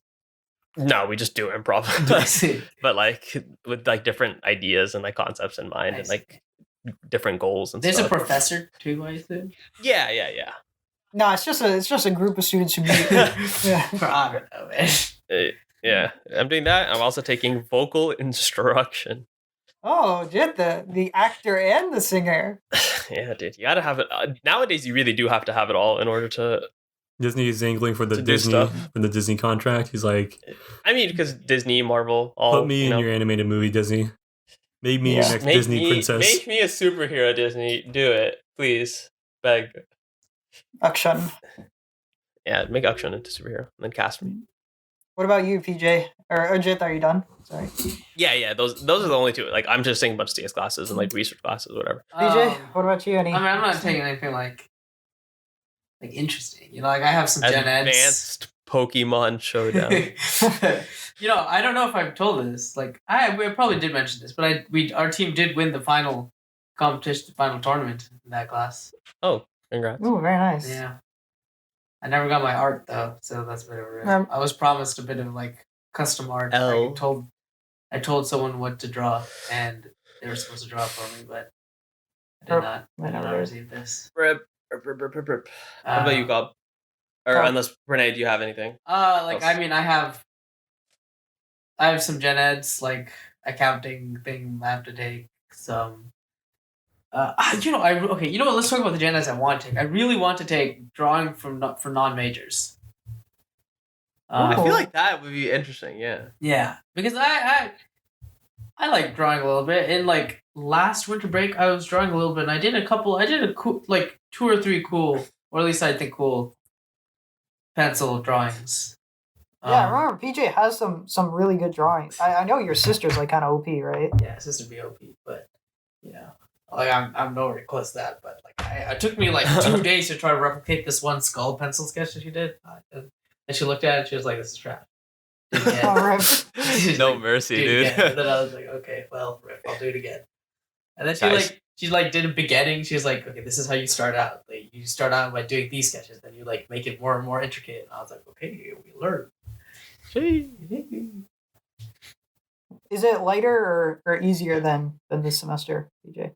No, we just do improv, I see. but like with like different ideas and like concepts in mind I and see. like different goals and There's a stuff. professor too, I assume. Yeah. No, it's just a group of students who meet. Yeah. I don't know, man. Yeah, I'm doing that. I'm also taking vocal instruction. Oh, did the actor and the singer. Yeah, dude, you gotta have it. Nowadays, you really do have to have it all in order to. Disney is angling for the To do Disney stuff. for the Disney contract. He's like, I mean, because Disney, Marvel, all put me in your animated movie, Disney. Make me Yeah. your next Disney princess. Make me a superhero, Disney. Do it, please. Beg. Akshan. Yeah, make Akshan into superhero and then cast me. What about you, PJ? Or Ajit, are you done? Sorry. Yeah. Those are the only two. Like, I'm just taking a bunch of CS classes and like research classes, whatever. PJ, Um, what about you? Any? I mean, I'm not taking anything like interesting. You know, like I have some Gen Eds. Advanced Pokemon Showdown. You know, I don't know if I've told this. Like, we probably did mention this, but our team did win the final competition, final tournament in that class. Oh, congrats. Ooh, very nice. Yeah, I never got my art though, so that's a bit of a risk. I was promised a bit of like custom art. L. I told someone what to draw, and they were supposed to draw for me, but I did not receive this. Rip. How about you, Gob? Or unless Renee, do you have anything? Like I mean, I have some gen eds like accounting thing I have to take some. You know what? Let's talk about the gen eds I want to take. I really want to take drawing for non-majors. I feel like that would be interesting. Yeah. Yeah, because I like drawing a little bit. In like last winter break, I was drawing a little bit, and I did a cool, like 2 or 3 cool, or at least I think cool, pencil drawings. Yeah, I remember PJ has some really good drawings. I know your sister's like kind of OP, right? Yeah, sister be OP, but like I'm nowhere close to that. But like it took me like 2 days to try to replicate this one skull pencil sketch that she did, and she looked at it, she was like, "This is trash." No mercy, dude. And then I was like, "Okay, well, Rip, I'll do it again." And then she did a beginning. She was like, "Okay, this is how you start out. Like, you start out by doing these sketches, then you like make it more and more intricate." And I was like, "Okay, we learn." Is it lighter or easier than this semester, PJ?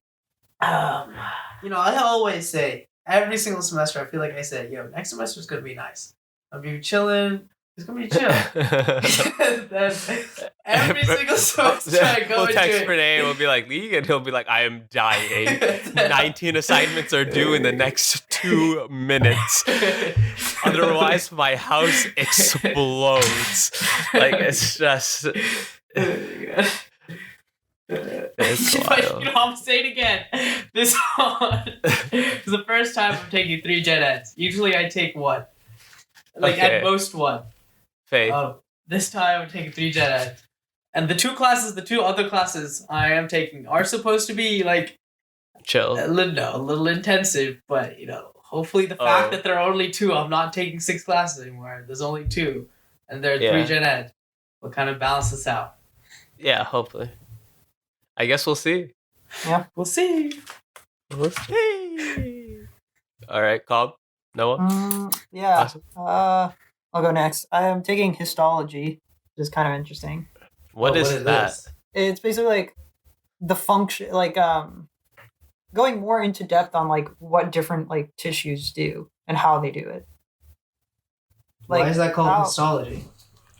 I always say every single semester, I feel like I say, next semester is gonna be nice. I'll be chilling. It's gonna be chill. Then every single semester I go we'll text into Renee and we'll be like, Lee, and he'll be like, I am dying. 19 assignments are due in the next 2 minutes. Otherwise, my house explodes. Like, it's just... It's wild. I'm saying it again. This is the first time I'm taking 3 gen eds. Usually I take 1. Like, at most 1. Faith. This time I'm taking 3 gen eds. And the 2 other classes I am taking are supposed to be, like... Chill. A little intensive, but, hopefully the fact that there are only 2, I'm not taking 6 classes anymore. There's only 2. And there are 3 gen eds. We'll kind of balance this out. Yeah, hopefully. I guess we'll see. Yeah, we'll see. We'll see. All right, Cobb, Noah. Yeah. Awesome. I'll go next. I am taking histology, which is kind of interesting. What is that? This? It's basically like the function, like going more into depth on like what different like tissues do and how they do it. Like, why is that called histology?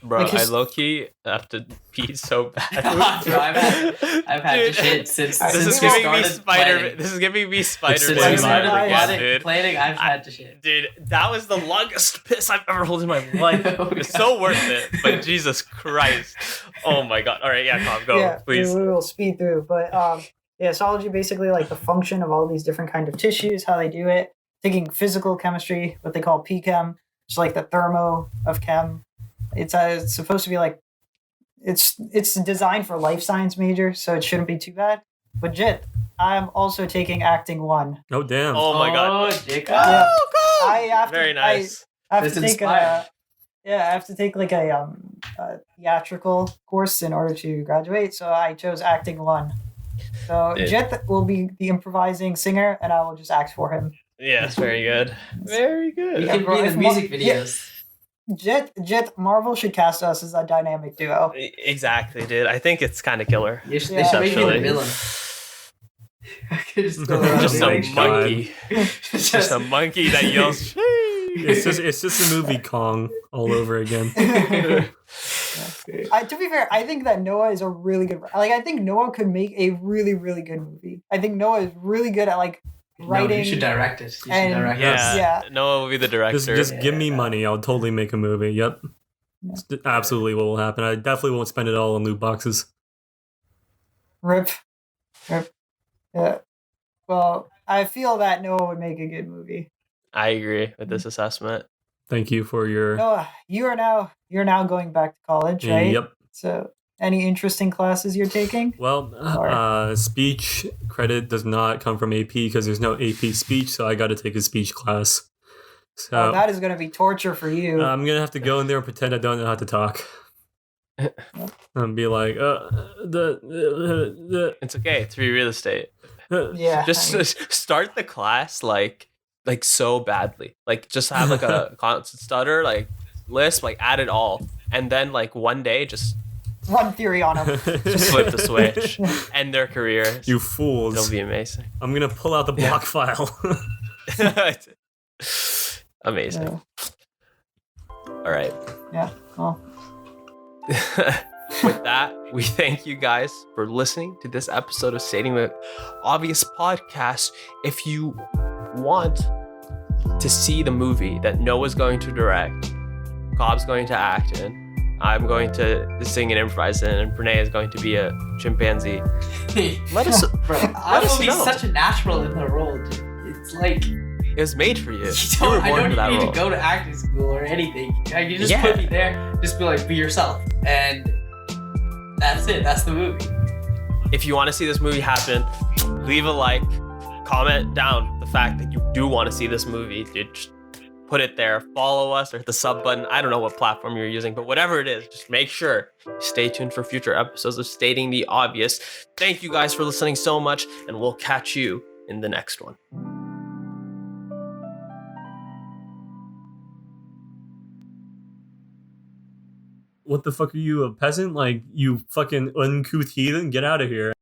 Bro, I low-key have to pee so bad. I've had to shit since this is giving me Spider-Man. This is giving me Spider-Man again, dude. Planning, I've had to shit. Dude, that was the longest piss I've ever held in my life. It's so worth it, but Jesus Christ. Oh my God. All right, yeah, Tom, go, please. We'll speed through, but histology basically like the function of all these different kind of tissues, how they do it. Taking physical chemistry, what they call P-chem, just like the thermo of chem. It's supposed to be like it's designed for life science major, so it shouldn't be too bad. But Jit, I'm also taking acting 1. Oh damn! Oh my God! Jacob. Yeah. I have Very nice. I have to take I have to take like a theatrical course in order to graduate. So I chose acting 1. So Jit will be the improvising singer, and I will just act for him. Yes, very good. Very good. You can be in the music videos. Jet, Marvel should cast us as a dynamic duo. Exactly, dude. I think it's kind of killer. They should make me the villain. Just a monkey. Just a monkey that yells. It's just a movie Kong all over again. To be fair, I think that Noah is a really good. Like, I think Noah could make a really, really good movie. I think Noah is really good at like writing. No, you should direct it. Yeah, Noah will be the director. Just give me money. I'll totally make a movie. Yep. It's absolutely what will happen. I definitely won't spend it all on loot boxes. Rip. Yeah. Well, I feel that Noah would make a good movie. I agree with this assessment. Thank you for your... Noah, you're now going back to college, right? Yep. So, any interesting classes you're taking? Well, speech credit does not come from AP because there's no AP speech, so I got to take a speech class. So that is going to be torture for you. I'm going to have to go in there and pretend I don't know how to talk. And be like, It's okay. It's free real estate. Yeah. Just start the class like like so badly. Like just have like a constant stutter, like lisp, like add it all, and then like one day just Run theory on him. flip the switch, end their career. You fools. It'll be amazing. I'm gonna pull out the block file. Amazing. Yeah. All right. Yeah. Well, With that, we thank you guys for listening to this episode of Stating the Obvious podcast. If you want to see the movie that Noah's going to direct, Cobb's going to act in, I'm going to sing and improvise in, and Brene is going to be a chimpanzee, let us Bro, I let us will be know. such a natural in the role, dude. It's like It was made for you. I were born don't for that need role. to go to acting school or anything. Like, you just Yeah. put me there, just be like, be yourself, and that's it. That's the movie. If you want to see this movie happen, leave a like, comment down the fact that you do want to see this movie. Dude, just put it there, follow us, or hit the sub button. I don't know what platform you're using, but whatever it is, just make sure you stay tuned for future episodes of Stating the Obvious. Thank you guys for listening so much, and we'll catch you in the next one. What the fuck are you, a peasant? Like, you fucking uncouth heathen? Get out of here.